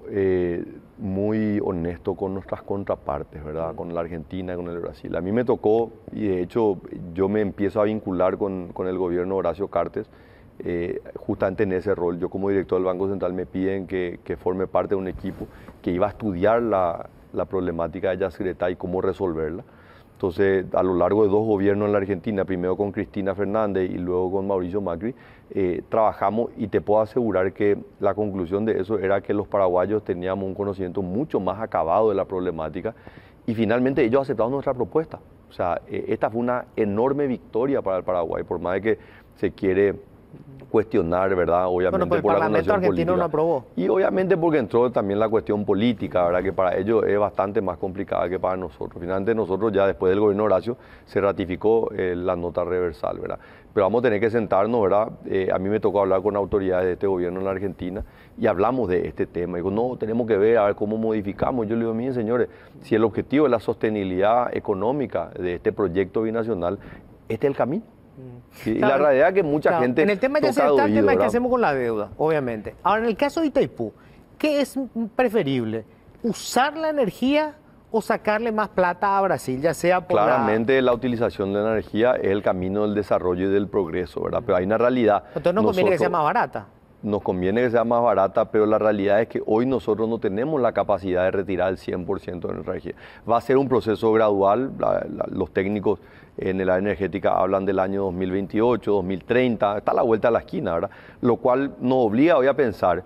muy honesto con nuestras contrapartes, ¿verdad? Con la Argentina, con el Brasil. A mí me tocó, y de hecho yo me empiezo a vincular con el gobierno de Horacio Cartes, justamente en ese rol. Yo como director del Banco Central me piden que forme parte de un equipo que iba a estudiar la problemática de Yacyretá y cómo resolverla. Entonces, a lo largo de 2 gobiernos en la Argentina, primero con Cristina Fernández y luego con Mauricio Macri, trabajamos, y te puedo asegurar que la conclusión de eso era que los paraguayos teníamos un conocimiento mucho más acabado de la problemática, y finalmente ellos aceptaron nuestra propuesta. O sea, esta fue una enorme victoria para el Paraguay, por más de que se quiere cuestionar, ¿verdad? Obviamente, bueno, pues por el la Parlamento connotación argentino política. lo aprobó. Y obviamente porque entró también la cuestión política, ¿verdad? Que para ellos es bastante más complicada que para nosotros. Finalmente nosotros ya después del gobierno de Horacio se ratificó la nota reversal, ¿verdad? Pero vamos a tener que sentarnos, ¿verdad? A mí me tocó hablar con autoridades de este gobierno en la Argentina y hablamos de este tema. Digo, no, tenemos que ver a ver cómo modificamos. Yo le digo, miren señores, si el objetivo es la sostenibilidad económica de este proyecto binacional, este es el camino. Sí, Claro, y la realidad es que mucha gente en el tema ya está el tema que hacemos con la deuda, obviamente. Ahora, en el caso de Itaipú, ¿qué es preferible? ¿Usar la energía o sacarle más plata a Brasil, ya sea por Claramente la utilización de la energía es el camino del desarrollo y del progreso, ¿verdad? Pero hay una realidad. Entonces no conviene que sea más barata. Nos conviene que sea más barata, pero la realidad es que hoy nosotros no tenemos la capacidad de retirar el 100% de nuestra energía. Va a ser un proceso gradual. Los técnicos en el área energética hablan del año 2028, 2030, está a la vuelta de la esquina, ¿verdad? Lo cual nos obliga hoy a pensar,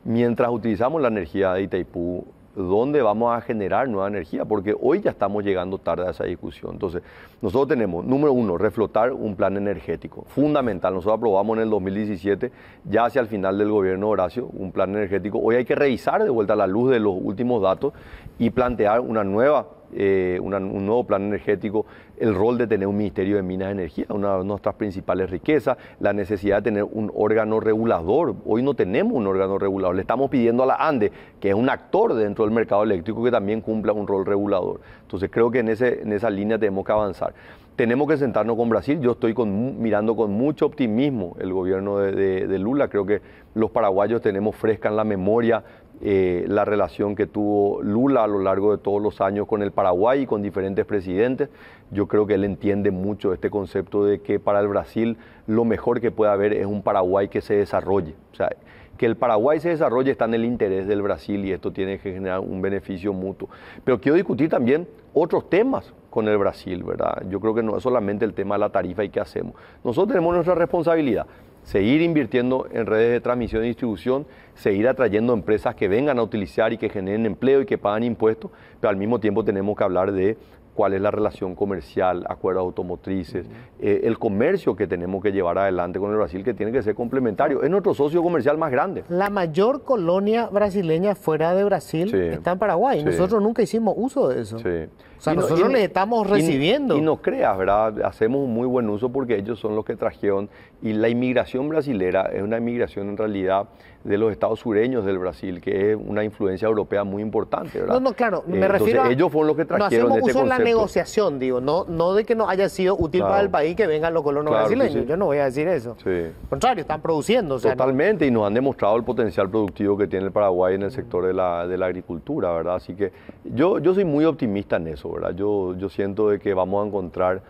mientras utilizamos la energía de Itaipú, ¿dónde vamos a generar nueva energía? Porque hoy ya estamos llegando tarde a esa discusión. Entonces, nosotros tenemos, número 1, reflotar un plan energético, fundamental. Nosotros aprobamos en el 2017, ya hacia el final del gobierno de Horacio, un plan energético. Hoy hay que revisar de vuelta a la luz de los últimos datos y plantear un nuevo plan energético, el rol de tener un Ministerio de Minas y Energía, una de nuestras principales riquezas, la necesidad de tener un órgano regulador. Hoy no tenemos un órgano regulador, le estamos pidiendo a la ANDE, que es un actor dentro del mercado eléctrico, que también cumpla un rol regulador. Entonces creo que en esa línea tenemos que avanzar. Tenemos que sentarnos con Brasil. Yo estoy mirando con mucho optimismo el gobierno de Lula. Creo que los paraguayos tenemos fresca en la memoria la relación que tuvo Lula a lo largo de todos los años con el Paraguay y con diferentes presidentes. Yo creo que él entiende mucho este concepto de que para el Brasil lo mejor que puede haber es un Paraguay que se desarrolle. O sea, que el Paraguay se desarrolle está en el interés del Brasil y esto tiene que generar un beneficio mutuo. Pero quiero discutir también otros temas con el Brasil, ¿verdad? Yo creo que no es solamente el tema de la tarifa y qué hacemos. Nosotros tenemos nuestra responsabilidad. Seguir invirtiendo en redes de transmisión y distribución, seguir atrayendo empresas que vengan a utilizar y que generen empleo y que pagan impuestos, pero al mismo tiempo tenemos que hablar de cuál es la relación comercial, acuerdos automotrices, el comercio que tenemos que llevar adelante con el Brasil, que tiene que ser complementario. Es nuestro socio comercial más grande. La mayor colonia brasileña fuera de Brasil está en Paraguay. Sí. Nosotros nunca hicimos uso de eso. Sí. O sea, nosotros les estamos recibiendo. Y no creas, ¿verdad? Hacemos un muy buen uso porque ellos son los que trajeron. Y la inmigración brasilera es una inmigración en realidad de los estados sureños del Brasil, que es una influencia europea muy importante, ¿verdad? No, claro, me refiero a... Ellos fueron los que trajeron no hacemos este uso concepto. En la negociación, digo, no de que no haya sido útil para el país que vengan los colonos brasileños. Sí. Yo no voy a decir eso. Sí. Al contrario, están produciendo. O sea, totalmente, y nos han demostrado el potencial productivo que tiene el Paraguay en el sector de la agricultura, ¿verdad? Así que yo soy muy optimista en eso, ¿verdad? Yo siento de que vamos a encontrar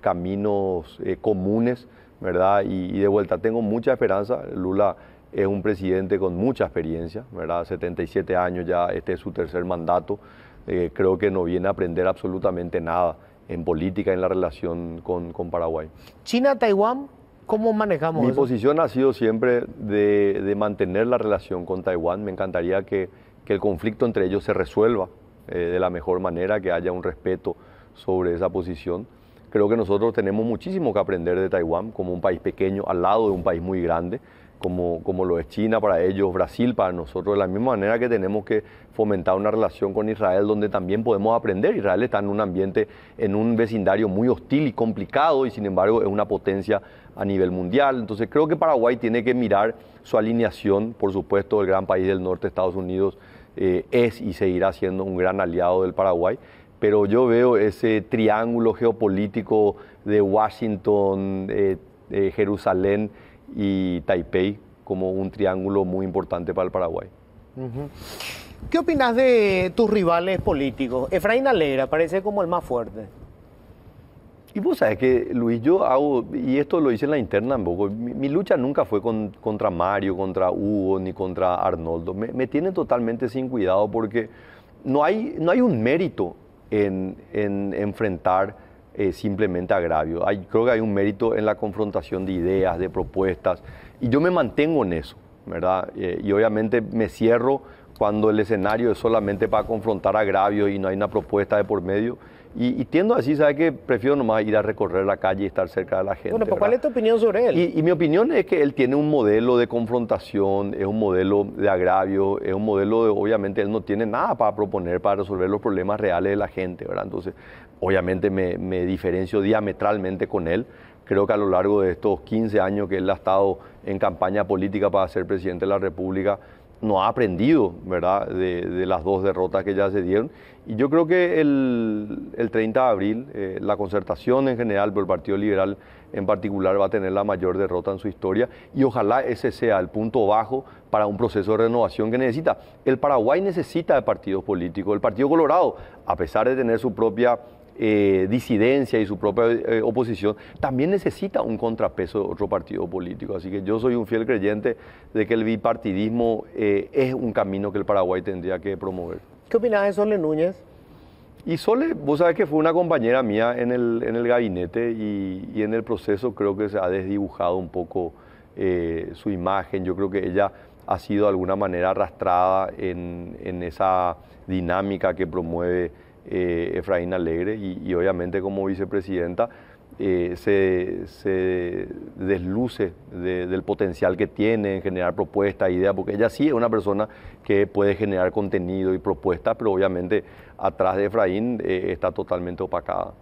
caminos comunes, ¿verdad? Y de vuelta, tengo mucha esperanza. Lula es un presidente con mucha experiencia, ¿verdad? 77 años ya, este es su tercer mandato. Creo que no viene a aprender absolutamente nada en política, en la relación con Paraguay. China, Taiwán, ¿cómo manejamos Mi eso? posición ha sido siempre de mantener la relación con Taiwán. Me encantaría que el conflicto entre ellos se resuelva de la mejor manera, que haya un respeto sobre esa posición. Creo que nosotros tenemos muchísimo que aprender de Taiwán como un país pequeño al lado de un país muy grande, como lo es China para ellos, Brasil para nosotros, de la misma manera que tenemos que fomentar una relación con Israel donde también podemos aprender. Israel está en un ambiente, en un vecindario muy hostil y complicado y sin embargo es una potencia a nivel mundial. Entonces creo que Paraguay tiene que mirar su alineación. Por supuesto, el gran país del norte, Estados Unidos, es y seguirá siendo un gran aliado del Paraguay, pero yo veo ese triángulo geopolítico de Washington, Jerusalén y Taipei como un triángulo muy importante para el Paraguay. ¿Qué opinas de tus rivales políticos? Efraín Alegra parece como el más fuerte. Y vos sabés que, Luis, yo hago, y esto lo hice en la interna un poco, mi lucha nunca fue contra Mario, contra Hugo, ni contra Arnoldo. Me tienen totalmente sin cuidado porque no hay un mérito en enfrentar simplemente agravio. Creo que hay un mérito en la confrontación de ideas, de propuestas, y yo me mantengo en eso, ¿verdad? Y obviamente me cierro cuando el escenario es solamente para confrontar agravios y no hay una propuesta de por medio. Y tiendo así, ¿sabes qué? Prefiero nomás ir a recorrer la calle y estar cerca de la gente. Bueno, pues ¿cuál es tu opinión sobre él? Y mi opinión es que él tiene un modelo de confrontación, es un modelo de agravio, es un modelo de, obviamente, él no tiene nada para proponer, para resolver los problemas reales de la gente, ¿verdad? Entonces, obviamente me diferencio diametralmente con él. Creo que a lo largo de estos 15 años que él ha estado en campaña política para ser presidente de la República, no ha aprendido, ¿verdad?, de las dos derrotas que ya se dieron. Y yo creo que el 30 de abril, la Concertación en general, pero el Partido Liberal en particular, va a tener la mayor derrota en su historia. Y ojalá ese sea el punto bajo para un proceso de renovación que necesita. El Paraguay necesita de partidos políticos. El Partido Colorado, a pesar de tener su propia disidencia y su propia oposición, también necesita un contrapeso de otro partido político. Así que yo soy un fiel creyente de que el bipartidismo es un camino que el Paraguay tendría que promover. ¿Qué opinas de Sole Núñez? Y Sole, vos sabés que fue una compañera mía en el gabinete y en el proceso creo que se ha desdibujado un poco su imagen. Yo creo que ella ha sido de alguna manera arrastrada en esa dinámica que promueve Efraín Alegre y obviamente como vicepresidenta se desluce del potencial que tiene en generar propuestas, ideas, porque ella sí es una persona que puede generar contenido y propuestas, pero obviamente atrás de Efraín está totalmente opacada.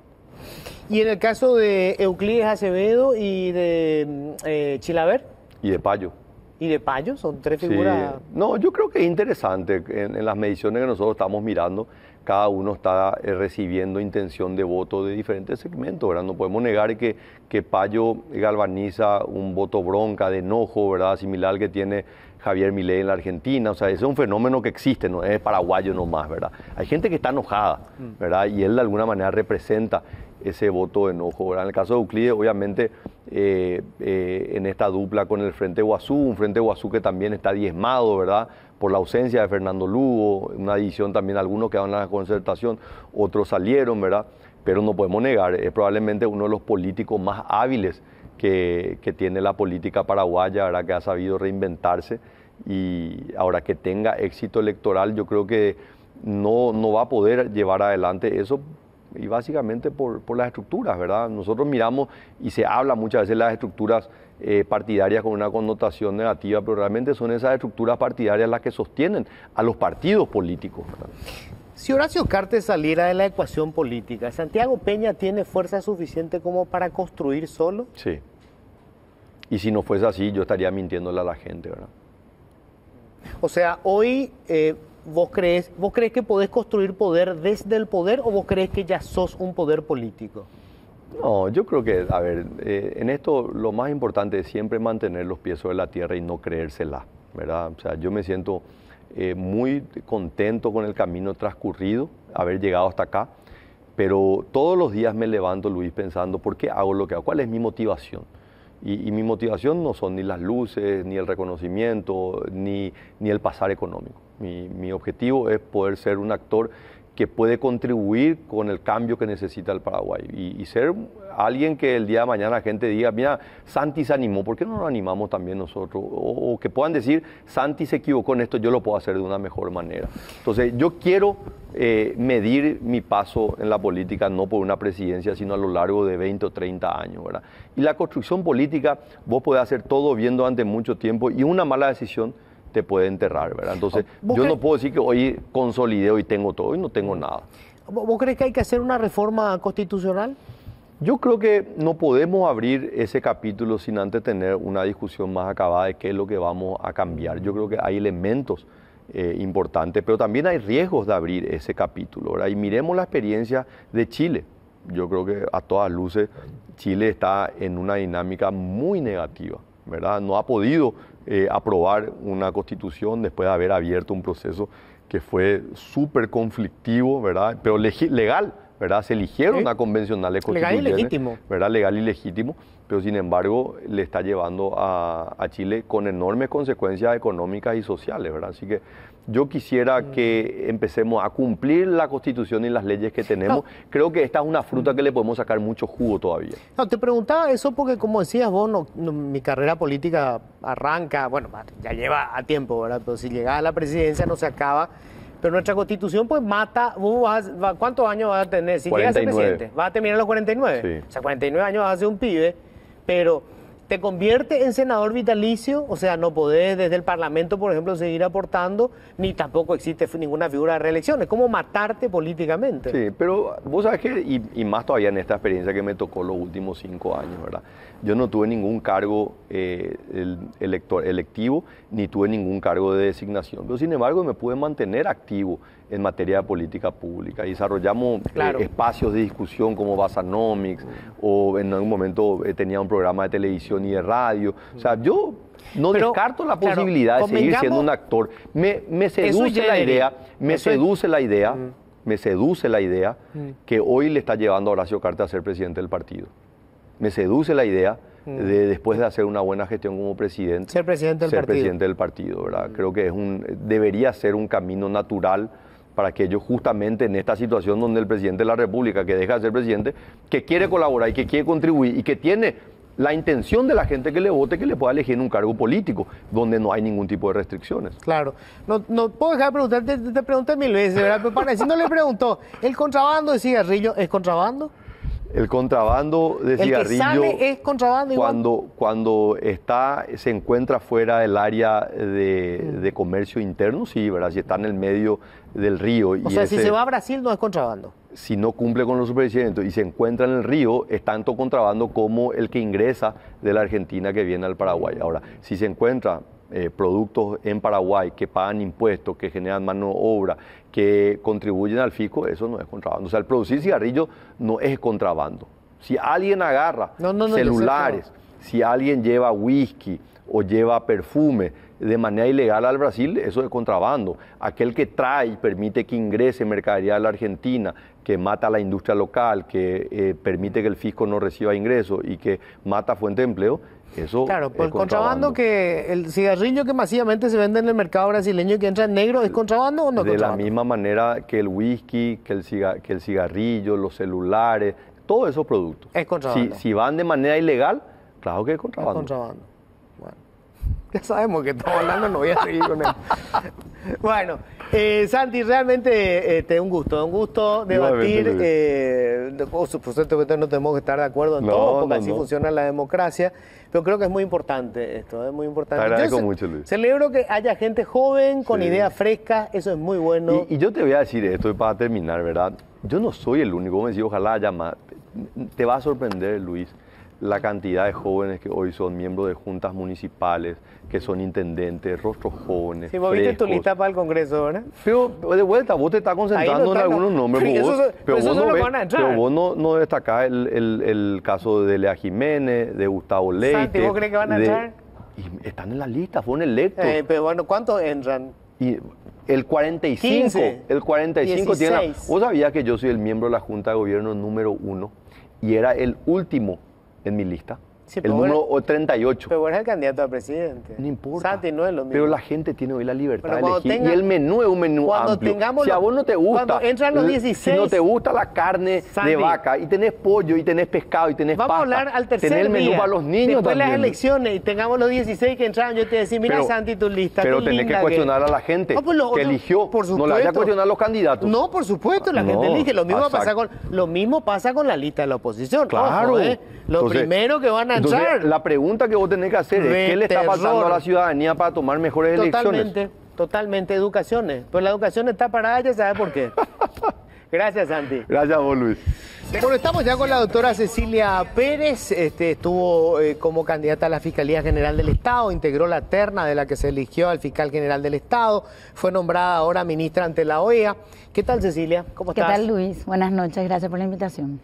Y en el caso de Euclides Acevedo y de Chilaver. Y de Payo. ¿Y de Payo? Son tres figuras. Sí. No, yo creo que es interesante. En las mediciones que nosotros estamos mirando, cada uno está recibiendo intención de voto de diferentes segmentos, ¿verdad? No podemos negar que Payo galvaniza un voto bronca, de enojo, ¿verdad? Similar al que tiene Javier Milei en la Argentina. O sea, ese es un fenómeno que existe, no es paraguayo nomás, ¿verdad? Hay gente que está enojada, ¿verdad? Y él de alguna manera representa ese voto de enojo, ¿verdad? En el caso de Euclides, obviamente, en esta dupla con el Frente Guazú, un Frente Guazú que también está diezmado, ¿verdad?, por la ausencia de Fernando Lugo, una división también, algunos quedaron en la Concertación, otros salieron, ¿verdad? Pero no podemos negar, es probablemente uno de los políticos más hábiles que tiene la política paraguaya, ¿verdad?, que ha sabido reinventarse, y ahora que tenga éxito electoral, yo creo que no va a poder llevar adelante eso, y básicamente por las estructuras, ¿verdad? Nosotros miramos y se habla muchas veces de las estructuras partidarias con una connotación negativa, pero realmente son esas estructuras partidarias las que sostienen a los partidos políticos, ¿verdad? Si Horacio Cartes saliera de la ecuación política, ¿Santiago Peña tiene fuerza suficiente como para construir solo? Sí. Y si no fuese así, yo estaría mintiéndole a la gente, ¿verdad? O sea, hoy ¿vos crees que podés construir poder desde el poder o vos crees que ya sos un poder político? No, yo creo que, a ver, en esto lo más importante es siempre mantener los pies sobre la tierra y no creérsela, ¿verdad? O sea, yo me siento muy contento con el camino transcurrido, haber llegado hasta acá, pero todos los días me levanto, Luis, pensando, ¿por qué hago lo que hago? ¿Cuál es mi motivación? Y mi motivación no son ni las luces, ni el reconocimiento, ni el pasar económico. Mi objetivo es poder ser un actor que puede contribuir con el cambio que necesita el Paraguay y ser alguien que el día de mañana la gente diga, mira, Santi se animó, ¿por qué no nos animamos también nosotros? O que puedan decir, Santi se equivocó en esto, yo lo puedo hacer de una mejor manera. Entonces, yo quiero medir mi paso en la política no por una presidencia, sino a lo largo de 20 o 30 años, ¿verdad? Y la construcción política, vos podés hacer todo bien durante mucho tiempo y una mala decisión te puede enterrar, ¿verdad? Entonces, yo no puedo decir que hoy consolidé, hoy tengo todo, hoy no tengo nada. ¿Vos crees que hay que hacer una reforma constitucional? Yo creo que no podemos abrir ese capítulo sin antes tener una discusión más acabada de qué es lo que vamos a cambiar. Yo creo que hay elementos importantes, pero también hay riesgos de abrir ese capítulo, ¿verdad? Y miremos la experiencia de Chile. Yo creo que a todas luces Chile está en una dinámica muy negativa, ¿verdad? No ha podido aprobar una constitución después de haber abierto un proceso que fue súper conflictivo, ¿verdad? Pero legal, ¿verdad? Se eligieron a convencionales constituyentes. Legal y legítimo. ¿Verdad? Legal y legítimo, pero sin embargo le está llevando a Chile con enormes consecuencias económicas y sociales, ¿verdad? Así que yo quisiera que empecemos a cumplir la Constitución y las leyes que tenemos. Creo que esta es una fruta que le podemos sacar mucho jugo todavía. No, te preguntaba eso porque, como decías vos, mi carrera política arranca, bueno, ya lleva a tiempo, ¿verdad? Pero si llegás a la presidencia no se acaba. Pero nuestra Constitución pues mata, ¿cuántos años vas a tener? Si llegas a ser presidente, vas a terminar a los 49. Sí. O sea, 49 años vas a ser un pibe, pero te convierte en senador vitalicio, o sea, no podés desde el Parlamento, por ejemplo, seguir aportando, ni tampoco existe ninguna figura de reelección. Es como matarte políticamente. Sí, pero vos sabés que, y más todavía en esta experiencia que me tocó los últimos 5 años, ¿verdad? Yo no tuve ningún cargo electivo, ni tuve ningún cargo de designación, pero sin embargo me pude mantener activo en materia de política pública. Y desarrollamos espacios de discusión como Basanomics, o en algún momento tenía un programa de televisión y de radio. O sea, yo no descarto la posibilidad de seguir siendo un actor. Me seduce la idea, me seduce la idea que hoy le está llevando a Horacio Cartes a ser presidente del partido. Me seduce la idea de, después de hacer una buena gestión como presidente, ser presidente del partido, ¿verdad? Creo que debería ser un camino natural para que ellos, justamente en esta situación donde el presidente de la República, que deja de ser presidente, que quiere colaborar y que quiere contribuir y que tiene la intención de la gente que le vote, que le pueda elegir en un cargo político, donde no hay ningún tipo de restricciones. Claro. No puedo dejar de preguntarte, te pregunté 1000 veces, ¿verdad? Pero para si no le preguntó, ¿el contrabando de cigarrillo es contrabando? El contrabando de cigarrillo, ¿el que sale es contrabando igual? Cuando se encuentra fuera del área de comercio interno, sí, ¿verdad? Si está en el medio del río. O sea, si se va a Brasil no es contrabando. Si no cumple con los supervicientes y se encuentra en el río, es tanto contrabando como el que ingresa de la Argentina que viene al Paraguay. Ahora, si se encuentra productos en Paraguay que pagan impuestos, que generan mano de obra, que contribuyen al fisco, eso no es contrabando. O sea, el producir cigarrillos no es contrabando. Si alguien agarra celulares, si alguien lleva whisky o lleva perfume de manera ilegal al Brasil, eso es contrabando. Aquel que trae y permite que ingrese mercadería a la Argentina, que mata a la industria local, que permite que el fisco no reciba ingresos y que mata fuente de empleo, eso claro, por el contrabando, que el cigarrillo que masivamente se vende en el mercado brasileño y que entra en negro, ¿es contrabando o no es contrabando? De la misma manera que el whisky, que el cigarrillo, los celulares, todos esos productos. Es contrabando. Si van de manera ilegal, claro que es contrabando. Es contrabando. Bueno, ya sabemos que estamos hablando, no voy a seguir con él. Bueno, Santi, realmente un gusto debatir. Por supuesto que no tenemos que estar de acuerdo en todo, porque así funciona la democracia, pero creo que es muy importante esto, es muy importante. Te agradezco mucho, Luis. Celebro que haya gente joven, con ideas frescas, eso es muy bueno. Y yo te voy a decir esto para terminar, ¿verdad? Yo no soy el único, me decía, ojalá haya más. Te va a sorprender, Luis, la cantidad de jóvenes que hoy son miembros de juntas municipales, que son intendentes, rostros jóvenes. Sí, vos viste tu lista para el Congreso, ¿verdad? Pero de vuelta, vos te estás concentrando en algunos nombres. Pero vos no destacás el caso de Lea Jiménez, de Gustavo Leite. Santi, ¿vos crees que van a entrar? Y están en la lista, fueron electos. Pero bueno, ¿cuántos entran? Y el 45, 15, el 45 16. tiene. Vos sabías que yo soy el miembro de la Junta de Gobierno número 1 y era el último en mi lista. Sí, el número 38. Pero eres el candidato a presidente. No importa. Santi no es lo mismo. Pero la gente tiene hoy la libertad de bueno, elegir. Y el menú es un menú amplio. Si a vos no te gusta, cuando entran los 16, si no te gusta la carne Santi, de vaca, y tenés pollo, y tenés pescado, y tenés pasta. Vamos a hablar al tercer tenés el menú día, para los niños después de también. las elecciones, y tengamos los 16 que entraron, yo te decía, mira, Santi, tu lista. Pero tenés que cuestionar a la gente que eligió. Por supuesto. No le vaya a cuestionar a los candidatos. No, por supuesto, la gente elige. Lo mismo pasa con la lista de la oposición. Claro. Ojo, lo primero que van a entrar. La pregunta que vos tenés que hacer es, ¿qué le está pasando a la ciudadanía para tomar mejores elecciones? Totalmente, educaciones. Pues la educación está parada, ya sabes por qué. Gracias, Santi. Gracias a vos, Luis. Bueno, estamos ya con la doctora Cecilia Pérez, estuvo como candidata a la Fiscalía General del Estado, integró la terna de la que se eligió al fiscal general del Estado, fue nombrada ahora ministra ante la OEA. ¿Qué tal, Cecilia? ¿Cómo estás? ¿Qué tal, Luis? Buenas noches, gracias por la invitación.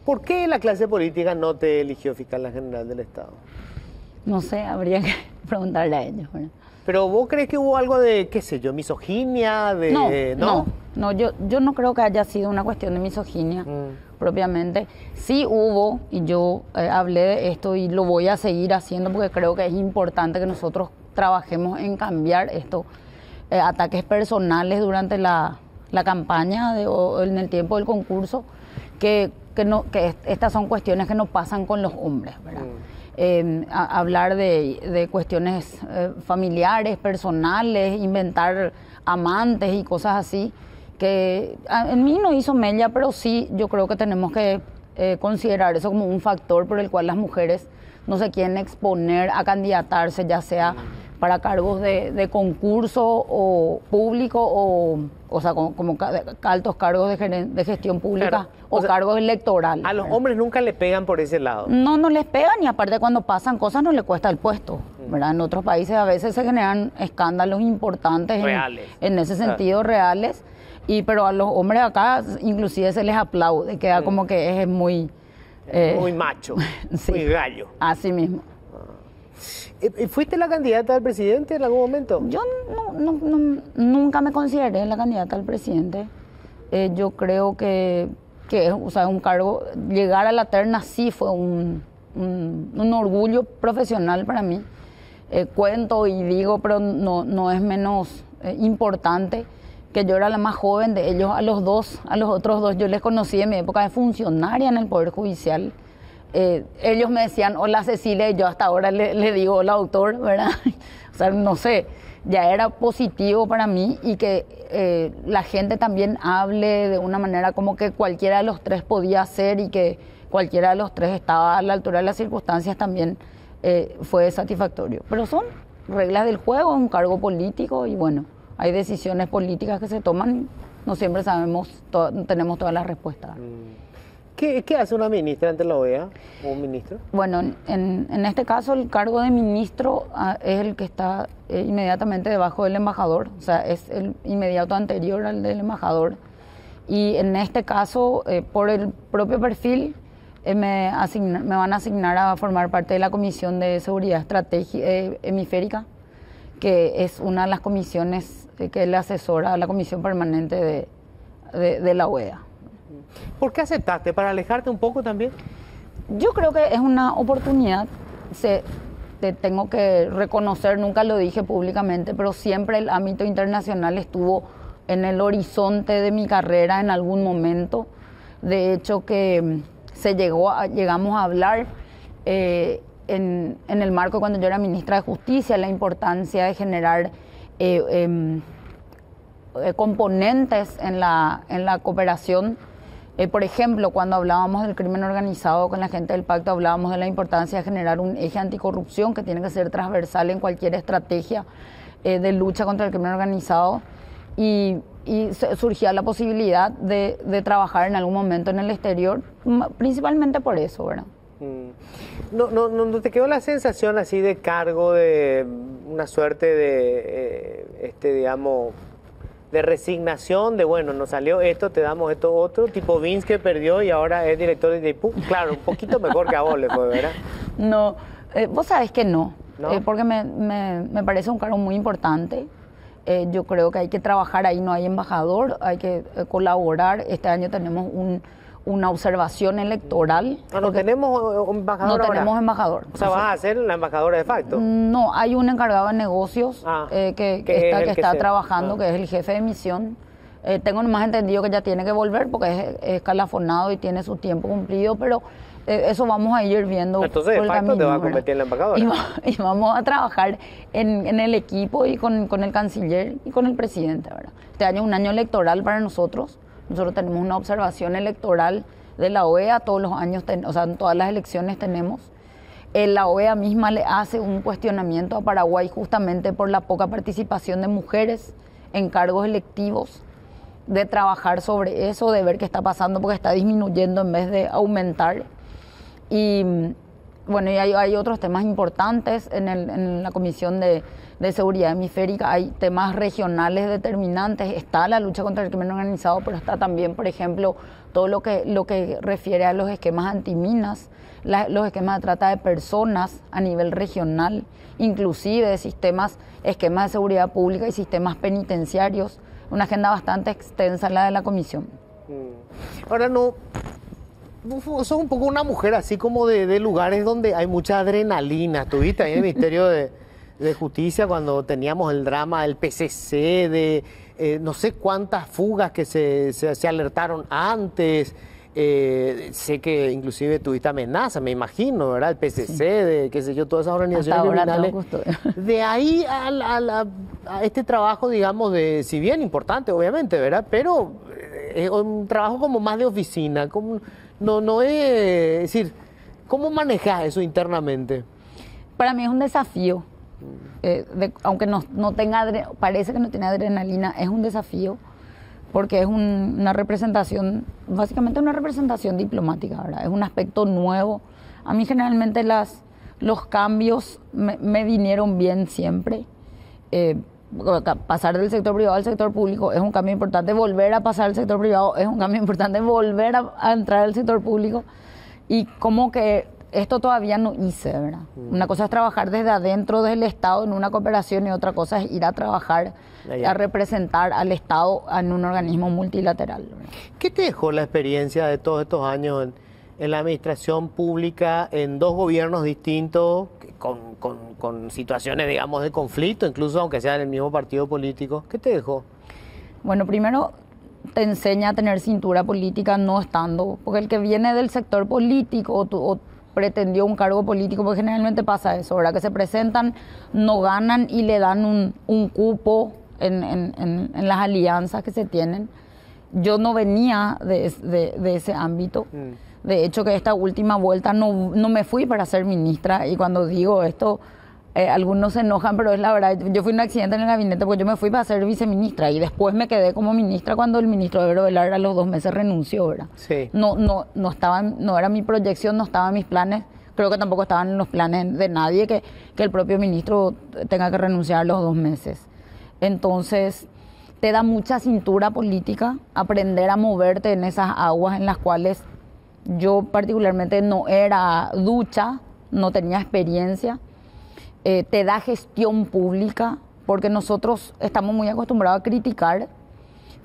¿Por qué la clase política no te eligió fiscal general del Estado? No sé, habría que preguntarle a ellos, ¿verdad? Pero ¿vos crees que hubo algo de, qué sé yo, misoginia? No, yo no creo que haya sido una cuestión de misoginia propiamente. Sí hubo, y yo hablé de esto y lo voy a seguir haciendo porque creo que es importante que nosotros trabajemos en cambiar esto. Ataques personales durante la campaña o en el tiempo del concurso, que estas son cuestiones que no pasan con los hombres, ¿verdad? Hablar de cuestiones familiares, personales, inventar amantes y cosas así, que en mí no hizo mella, pero sí yo creo que tenemos que considerar eso como un factor por el cual las mujeres no se quieren exponer a candidatarse, ya sea para cargos de concurso o público o sea, como altos cargos de gestión pública, claro, o sea, cargos electorales. A los hombres nunca le pegan por ese lado. No les pegan, y aparte cuando pasan cosas no le cuesta el puesto, ¿verdad? En otros países a veces se generan escándalos importantes en ese sentido, reales, pero a los hombres acá inclusive se les aplaude, queda como que es muy... muy macho, sí, muy gallo. Así mismo. ¿Fuiste la candidata al presidente en algún momento? Yo nunca me consideré la candidata al presidente. Yo creo que o sea, un cargo, llegar a la terna sí fue un orgullo profesional para mí. Cuento y digo, pero no es menos importante que yo era la más joven de ellos. A los otros dos yo les conocí en mi época de funcionaria en el Poder Judicial. Ellos me decían hola Cecilia y yo hasta ahora le digo hola doctor, ¿verdad? O sea, no sé, ya era positivo para mí, y que la gente también hable de una manera como que cualquiera de los tres podía hacer y que cualquiera de los tres estaba a la altura de las circunstancias también fue satisfactorio. Pero son reglas del juego, un cargo político y bueno, hay decisiones políticas que se toman, no siempre tenemos todas las respuestas. ¿Qué hace una ministra ante la OEA o un ministro? Bueno, en este caso el cargo de ministro es el que está inmediatamente debajo del embajador, o sea, es el inmediato anterior al del embajador. Y en este caso, por el propio perfil, me van a asignar a formar parte de la Comisión de Seguridad Estratégica Hemisférica, que es una de las comisiones que le asesora a la Comisión Permanente de la OEA. ¿Por qué aceptaste? ¿Para alejarte un poco también? Yo creo que es una oportunidad. Te tengo que reconocer, nunca lo dije públicamente, pero siempre el ámbito internacional estuvo en el horizonte de mi carrera en algún momento. De hecho, que llegamos a hablar en el marco cuando yo era ministra de Justicia, la importancia de generar componentes en la cooperación. Por ejemplo, cuando hablábamos del crimen organizado con la gente del pacto, hablábamos de la importancia de generar un eje anticorrupción que tiene que ser transversal en cualquier estrategia de lucha contra el crimen organizado, y surgía la posibilidad de trabajar en algún momento en el exterior, principalmente por eso, ¿verdad? ¿No te quedó la sensación así de cargo, de una suerte de, digamos, de resignación, de bueno, nos salió esto, te damos esto otro, tipo Vince que perdió y ahora es director de DIPU? Claro, un poquito mejor que a vos le fue, ¿verdad? No, vos sabés que no. Porque me parece un cargo muy importante. Yo creo que hay que trabajar ahí, no hay embajador, hay que colaborar. Este año tenemos una observación electoral. ¿No tenemos embajador ahora? No tenemos embajador. O sea, ¿vas a ser la embajadora de facto? No, hay un encargado de negocios que está trabajando, que es el jefe de misión. Tengo nomás entendido que ya tiene que volver porque es escalafonado y tiene su tiempo cumplido, pero eso vamos a ir viendo. Entonces, de facto te va a convertir en la embajadora. Y vamos a trabajar en el equipo y con el canciller y con el presidente, ¿verdad? Este año es un año electoral para nosotros. Nosotros tenemos una observación electoral de la OEA, todos los años, o sea, en todas las elecciones tenemos. La OEA misma le hace un cuestionamiento a Paraguay justamente por la poca participación de mujeres en cargos electivos, de trabajar sobre eso, de ver qué está pasando porque está disminuyendo en vez de aumentar. Y bueno, y hay otros temas importantes en la Comisión de Seguridad Hemisférica, hay temas regionales determinantes, está la lucha contra el crimen organizado, pero está también, por ejemplo, todo lo que refiere a los esquemas antiminas, los esquemas de trata de personas a nivel regional, inclusive esquemas de seguridad pública y sistemas penitenciarios. Una agenda bastante extensa la de la comisión. Ahora sos un poco una mujer así como de lugares donde hay mucha adrenalina. Estuviste ahí en el Ministerio de Justicia cuando teníamos el drama del PCC, de no sé cuántas fugas que se alertaron antes. Sé que inclusive tuviste amenaza, me imagino, ¿verdad? El PCC, sí. De qué sé yo, todas esas organizaciones criminales. De ahí a este trabajo, digamos, si bien importante, obviamente, ¿verdad? Pero es un trabajo como más de oficina, como, no es decir, ¿cómo manejas eso internamente? Para mí es un desafío. Aunque no tenga, parece que no tiene adrenalina, es un desafío. Porque es una representación, básicamente una representación diplomática, ¿verdad? Es un aspecto nuevo. A mí generalmente los cambios me vinieron bien siempre. Pasar del sector privado al sector público es un cambio importante. Volver a pasar al sector privado es un cambio importante. Volver a entrar al sector público. Y como que esto todavía no hice, ¿verdad? Una cosa es trabajar desde adentro del Estado en una cooperación y otra cosa es ir a trabajar, a representar al Estado en un organismo multilateral, ¿verdad? ¿Qué te dejó la experiencia de todos estos años en la administración pública, en dos gobiernos distintos, con situaciones, digamos, de conflicto, incluso aunque sea en el mismo partido político? ¿Qué te dejó? Bueno, primero te enseña a tener cintura política no estando, porque el que viene del sector político o pretendió un cargo político, porque generalmente pasa eso, ¿verdad? Que se presentan, no ganan y le dan un cupo en las alianzas que se tienen. Yo no venía de ese ámbito. De hecho, que esta última vuelta no me fui para ser ministra, y cuando digo esto, algunos se enojan, pero es la verdad. Yo fui un accidente en el gabinete porque yo me fui para ser viceministra y después me quedé como ministra cuando el ministro Ebro Velar a los 2 meses renunció, ¿verdad? Sí. No era mi proyección, no estaba en mis planes. Creo que tampoco estaban en los planes de nadie que el propio ministro tenga que renunciar a los 2 meses. Entonces, te da mucha cintura política aprender a moverte en esas aguas en las cuales yo particularmente no era ducha, no tenía experiencia. Te da gestión pública, porque nosotros estamos muy acostumbrados a criticar,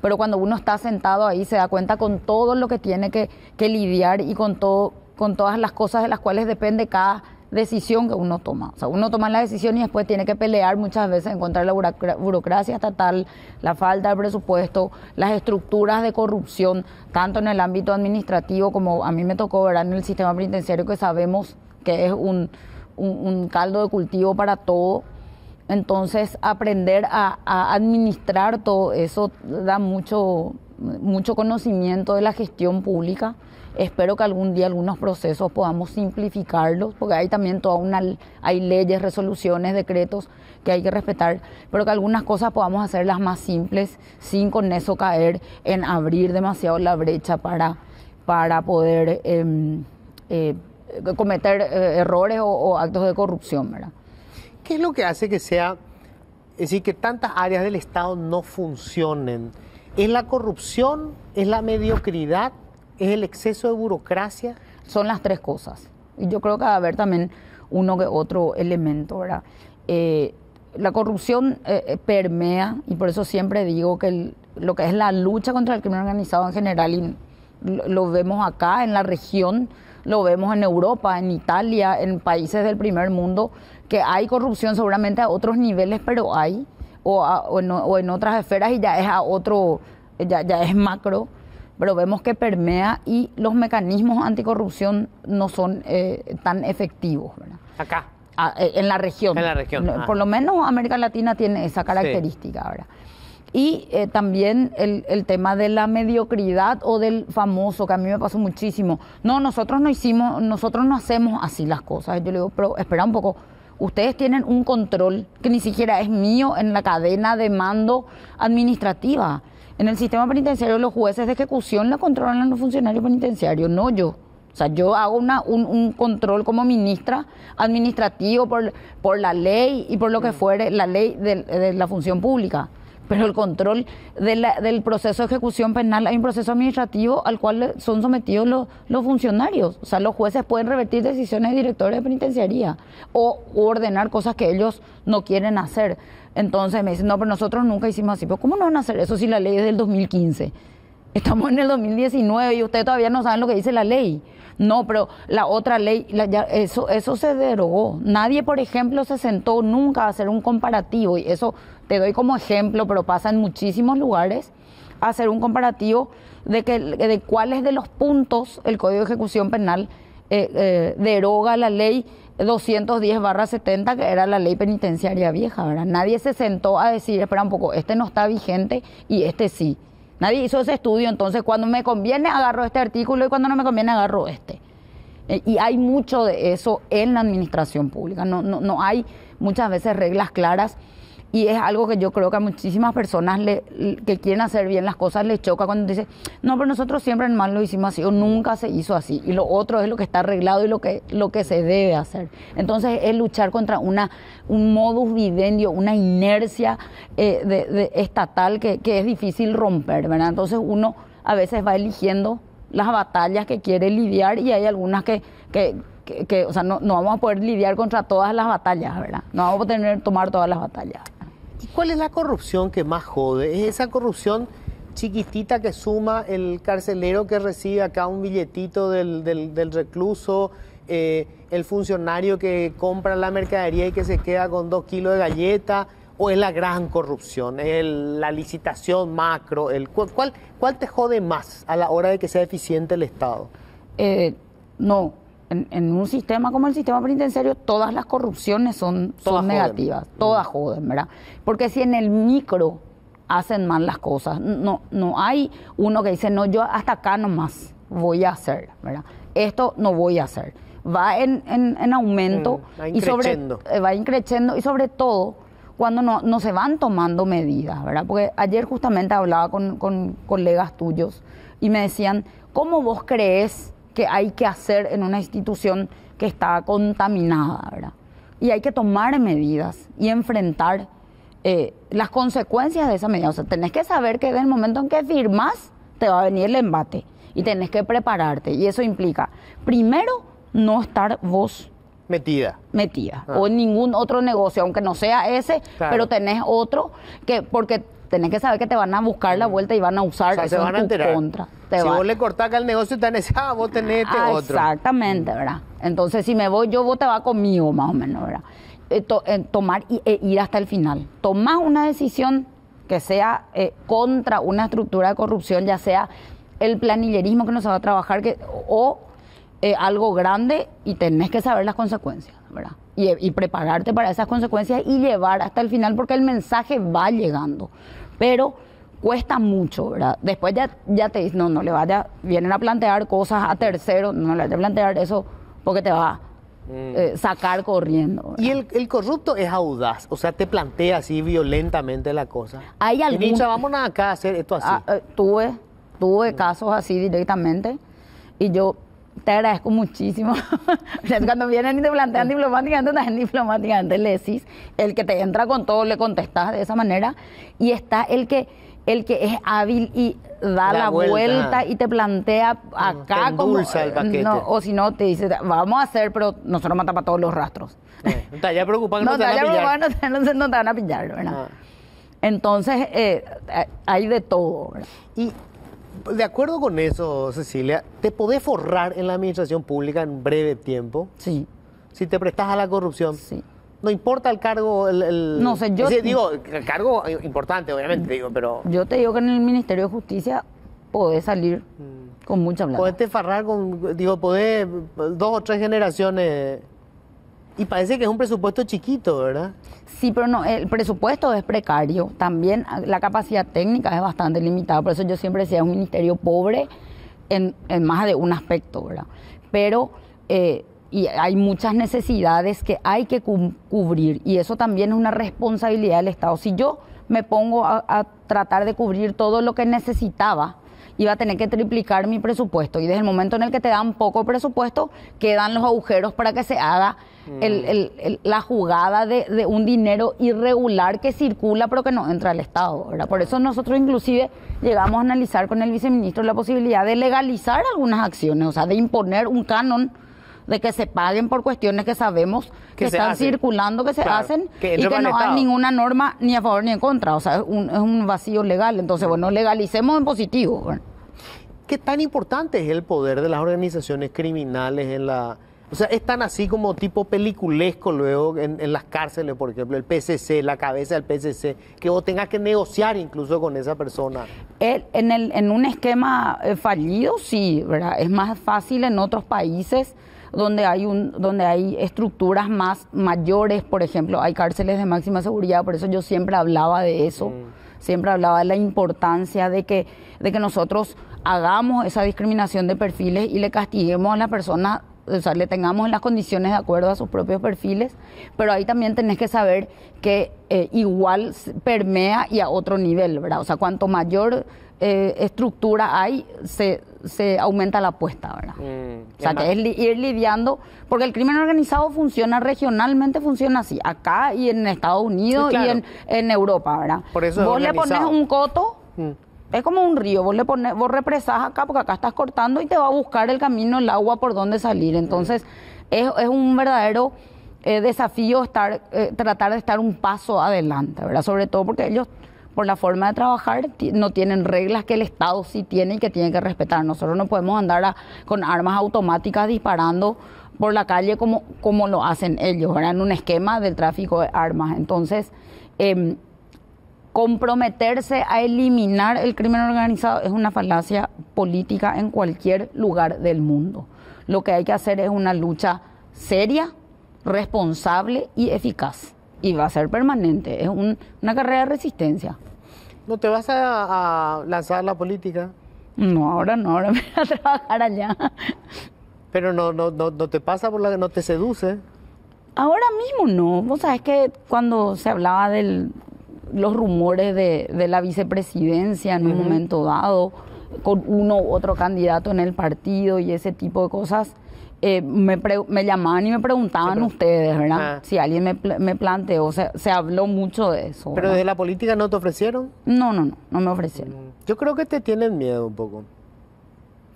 pero cuando uno está sentado ahí se da cuenta con todo lo que tiene que lidiar y con todas las cosas de las cuales depende cada decisión que uno toma. O sea, uno toma la decisión y después tiene que pelear muchas veces en contra de la burocracia estatal, la falta de presupuesto, las estructuras de corrupción, tanto en el ámbito administrativo como a mí me tocó ver en el sistema penitenciario, que sabemos que es un caldo de cultivo para todo. Entonces, aprender a administrar todo eso da mucho conocimiento de la gestión pública. Espero que algún día algunos procesos podamos simplificarlos, porque hay también hay leyes, resoluciones, decretos que hay que respetar, pero que algunas cosas podamos hacerlas más simples sin con eso caer en abrir demasiado la brecha para poder cometer errores o actos de corrupción, ¿verdad? ¿Qué es lo que hace es decir, que tantas áreas del Estado no funcionen? ¿Es la corrupción? ¿Es la mediocridad? ¿Es el exceso de burocracia? Son las 3 cosas. Y yo creo que va a haber también uno que otro elemento, ¿verdad? La corrupción permea, y por eso siempre digo que lo que es la lucha contra el crimen organizado en general, y lo vemos acá en la región, lo vemos en Europa, en Italia, en países del primer mundo, que hay corrupción seguramente a otros niveles, pero hay, o en otras esferas, y ya es ya es macro, pero vemos que permea y los mecanismos anticorrupción no son tan efectivos, ¿verdad? Acá. En la región. En la región. Por lo menos América Latina tiene esa característica, sí. ¿Verdad? Y también el tema de la mediocridad o del famoso, que a mí me pasó muchísimo. No, nosotros no hacemos así las cosas. Yo le digo, pero espera un poco, ustedes tienen un control que ni siquiera es mío en la cadena de mando administrativa. En el sistema penitenciario los jueces de ejecución la controlan a los funcionarios penitenciarios, no yo. O sea, yo hago un control como ministra administrativo por la ley y por lo que fuere, la ley de la función pública. Pero el control del proceso de ejecución penal, hay un proceso administrativo al cual son sometidos los funcionarios. O sea, los jueces pueden revertir decisiones de directores de penitenciaría o ordenar cosas que ellos no quieren hacer. Entonces me dicen, no, pero nosotros nunca hicimos así. Pero ¿cómo no van a hacer eso si la ley es del 2015? Estamos en el 2019 y ustedes todavía no saben lo que dice la ley. No, pero la otra ley, eso se derogó. Nadie, por ejemplo, se sentó nunca a hacer un comparativo, y eso te doy como ejemplo, pero pasa en muchísimos lugares, a hacer un comparativo de cuáles de los puntos el Código de Ejecución Penal deroga la ley 210/70, que era la ley penitenciaria vieja, ¿verdad? Nadie se sentó a decir, espera un poco, este no está vigente y este sí. Nadie hizo ese estudio, entonces cuando me conviene agarro este artículo y cuando no me conviene agarro este. Y hay mucho de eso en la administración pública, no hay muchas veces reglas claras, y es algo que yo creo que a muchísimas personas que quieren hacer bien las cosas les choca cuando dicen, no, pero nosotros siempre mal lo hicimos así o nunca se hizo así, y lo otro es lo que está arreglado y lo que se debe hacer. Entonces es luchar contra un modus vivendi, una inercia de estatal que es difícil romper, ¿verdad? Entonces uno a veces va eligiendo las batallas que quiere lidiar, y hay algunas que o sea, no vamos a poder lidiar contra todas las batallas, ¿verdad? No vamos a poder tomar todas las batallas. ¿Y cuál es la corrupción que más jode? ¿Es esa corrupción chiquitita que suma el carcelero que recibe acá un billetito del recluso, el funcionario que compra la mercadería y que se queda con 2 kilos de galleta? ¿O es la gran corrupción? ¿Es la licitación macro? ¿Cuál te jode más a la hora de que sea eficiente el Estado? No. En un sistema como el sistema penitenciario, todas las corrupciones son negativas, todas joden, ¿verdad? Porque si en el micro hacen mal las cosas, no hay uno que dice, no, yo hasta acá nomás voy a hacer, ¿verdad? Esto no voy a hacer. Va en aumento, va increciendo, y sobre todo cuando no se van tomando medidas, ¿verdad? Porque ayer justamente hablaba con colegas tuyos y me decían, ¿cómo vos crees que hay que hacer en una institución que está contaminada, ¿verdad? Y hay que tomar medidas y enfrentar las consecuencias de esa medida. O sea, tenés que saber que desde el momento en que firmás te va a venir el embate y tenés que prepararte, y eso implica, primero, no estar vos metida o en ningún otro negocio, aunque no sea ese, claro, pero tenés otro, porque tenés que saber que te van a buscar la vuelta y van a usar eso en tu contra. Si vos le cortás acá el negocio y tenés, vos tenés otro. Exactamente, ¿verdad? Entonces, si me voy yo, vos te vas conmigo, más o menos, ¿verdad? Tomar e ir hasta el final. Tomás una decisión que sea contra una estructura de corrupción, ya sea el planillerismo que no se va a trabajar, o algo grande, y tenés que saber las consecuencias, ¿verdad? Y prepararte para esas consecuencias y llevar hasta el final, porque el mensaje va llegando. Pero cuesta mucho, ¿verdad? Después ya te dicen, no le vaya, vienen a plantear cosas a terceros, no le vaya a plantear eso porque te va a sacar corriendo, ¿verdad? Y el corrupto es audaz, o sea, te plantea así violentamente la cosa. Hay algún... vámonos acá a hacer esto así. Tuve casos así directamente, y yo te agradezco muchísimo. Cuando vienen y te plantean diplomáticamente le decís, el que te entra con todo le contestás de esa manera, y está el que es hábil y da la vuelta y te plantea acá, te endulza el paquete. O si no te dice, vamos a hacer, pero nosotros matamos todos los rastros. No te preocupan que no te van a pillar. No te van a pillar, ¿verdad? Entonces hay de todo, ¿verdad? Y de acuerdo con eso, Cecilia, ¿te podés forrar en la administración pública en breve tiempo? Sí. Si te prestás a la corrupción. Sí. No importa el cargo, no sé, el cargo importante, obviamente, pero... Yo te digo que en el Ministerio de Justicia podés salir con mucha plata. Podés te farrar podés 2 o 3 generaciones... Y parece que es un presupuesto chiquito, ¿verdad? Sí, pero no, el presupuesto es precario. También la capacidad técnica es bastante limitada. Por eso yo siempre decía, es un ministerio pobre en más de un aspecto, ¿verdad? Pero... y hay muchas necesidades que hay que cubrir, y eso también es una responsabilidad del Estado. Si yo me pongo a tratar de cubrir todo lo que necesitaba, iba a tener que triplicar mi presupuesto. Y desde el momento en el que te dan poco presupuesto, quedan los agujeros para que se haga la jugada de un dinero irregular que circula pero que no entra al Estado, ¿verdad? Por eso nosotros inclusive llegamos a analizar con el viceministro la posibilidad de legalizar algunas acciones, o sea, de imponer un canon de que se paguen por cuestiones que sabemos que están circulando, que se hacen, y que no hay ninguna norma ni a favor ni en contra. O sea, es un vacío legal. Entonces, bueno, legalicemos en positivo. Bueno. ¿Qué tan importante es el poder de las organizaciones criminales en la... O sea, es tan así como tipo peliculesco luego en las cárceles, por ejemplo, el PCC, la cabeza del PCC, que vos tengas que negociar incluso con esa persona? En un esquema fallido, sí, ¿verdad? Es más fácil en otros países donde hay estructuras más mayores, por ejemplo, hay cárceles de máxima seguridad, por eso yo siempre hablaba de eso, siempre hablaba de la importancia de que nosotros hagamos esa discriminación de perfiles y le castiguemos a la persona, o sea, le tengamos en las condiciones de acuerdo a sus propios perfiles, pero ahí también tenés que saber que igual permea y a otro nivel, ¿verdad? O sea, cuanto mayor estructura hay, se aumenta la apuesta, ¿verdad? O sea, que es ir lidiando, porque el crimen organizado funciona regionalmente, funciona así, acá y en Estados Unidos, sí, claro, y en Europa, ¿verdad? Por eso vos le pones un coto, es como un río, vos represás acá porque acá estás cortando y te va a buscar el camino, el agua por dónde salir. Entonces, es un verdadero desafío tratar de estar un paso adelante, ¿verdad? Sobre todo porque ellos, por la forma de trabajar, no tienen reglas que el Estado sí tiene y que tiene que respetar. Nosotros no podemos andar con armas automáticas disparando por la calle como lo hacen ellos, ¿verdad? En un esquema del tráfico de armas. Entonces, comprometerse a eliminar el crimen organizado es una falacia política en cualquier lugar del mundo. Lo que hay que hacer es una lucha seria, responsable y eficaz. Y va a ser permanente, es una carrera de resistencia. ¿No te vas a lanzar la política? No, ahora no, ahora me voy a trabajar allá. Pero no te pasa por la que no te seduce. Ahora mismo no. Vos sabés que cuando se hablaba de los rumores de la vicepresidencia en un momento dado, con uno u otro candidato en el partido y ese tipo de cosas, me llamaban y me preguntaban ustedes, ¿verdad? Si alguien me planteó, se habló mucho de eso. ¿Pero desde la política no te ofrecieron? No me ofrecieron. Yo creo que te tienen miedo un poco.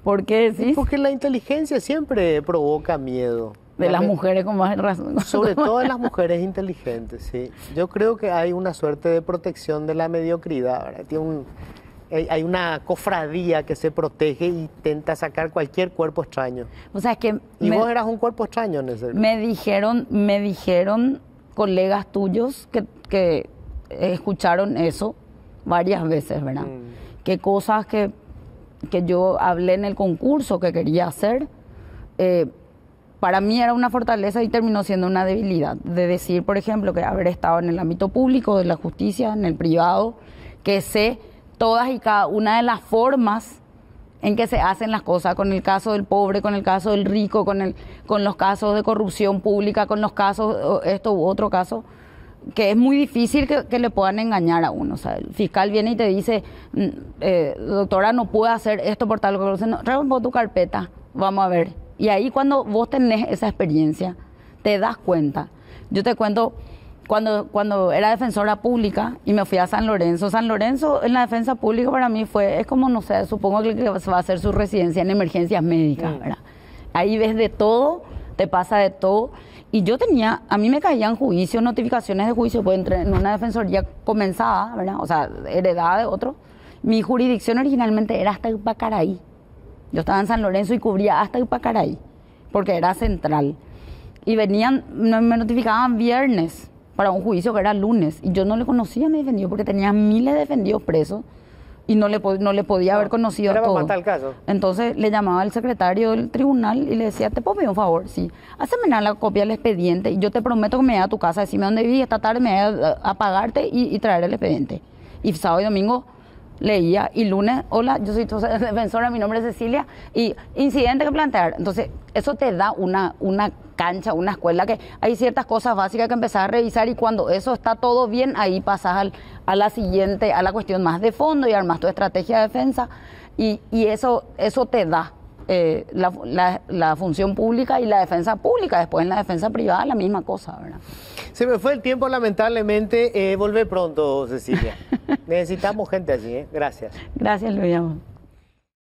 ¿Por qué decís? Porque la inteligencia siempre provoca miedo. De las mujeres con más razón. Sobre todo de las mujeres inteligentes, sí. Yo creo que hay una suerte de protección de la mediocridad, ¿verdad? Hay una cofradía que se protege y intenta sacar cualquier cuerpo extraño. O sea, es que vos eras un cuerpo extraño en ese. Me dijeron colegas tuyos que escucharon eso varias veces, ¿verdad? Que cosas que yo hablé en el concurso que quería hacer, para mí era una fortaleza y terminó siendo una debilidad. De decir, por ejemplo, que haber estado en el ámbito público de la justicia, en el privado, que sé todas y cada una de las formas en que se hacen las cosas, con el caso del pobre, con el caso del rico, con los casos de corrupción pública, con los casos, esto u otro caso, que es muy difícil que le puedan engañar a uno. O sea, el fiscal viene y te dice, doctora, no puede hacer esto por tal cosa. No, trae tu carpeta, vamos a ver. Y ahí cuando vos tenés esa experiencia, te das cuenta. Yo te cuento, cuando era defensora pública y me fui a San Lorenzo en la defensa pública para mí es como, no sé, supongo que va a ser su residencia en emergencias médicas, ¿verdad? Ahí ves de todo, te pasa de todo. Y a mí me caían juicios, notificaciones de juicio, pues entré en una defensoría comenzada, ¿verdad? O sea, heredada de otro. Mi jurisdicción originalmente era hasta Ipacaraí. Yo estaba en San Lorenzo y cubría hasta Ipacaraí, porque era central. Y me notificaban viernes para un juicio que era lunes. Y yo no le conocía a mi defendido porque tenía miles de defendidos presos y no le podía haber conocido a todos. Matar el caso. Entonces le llamaba al secretario del tribunal y le decía, ¿te puedo pedir un favor? Sí. Haceme la copia del expediente y yo te prometo que me voy a tu casa, decime dónde viví, esta tarde me voy a pagarte y traer el expediente. Y sábado y domingo leía, y lunes, hola, yo soy tu defensora, mi nombre es Cecilia, y incidente que plantear. Entonces, eso te da una cancha, una escuela, que hay ciertas cosas básicas que empezás a revisar, y cuando eso está todo bien, ahí pasas a la siguiente, a la cuestión más de fondo y armas tu estrategia de defensa. Y eso te da la función pública y la defensa pública. Después en la defensa privada la misma cosa, ¿verdad? Se me fue el tiempo, lamentablemente. Volvé pronto, Cecilia. Necesitamos gente así, ¿eh? Gracias. Gracias, Luis.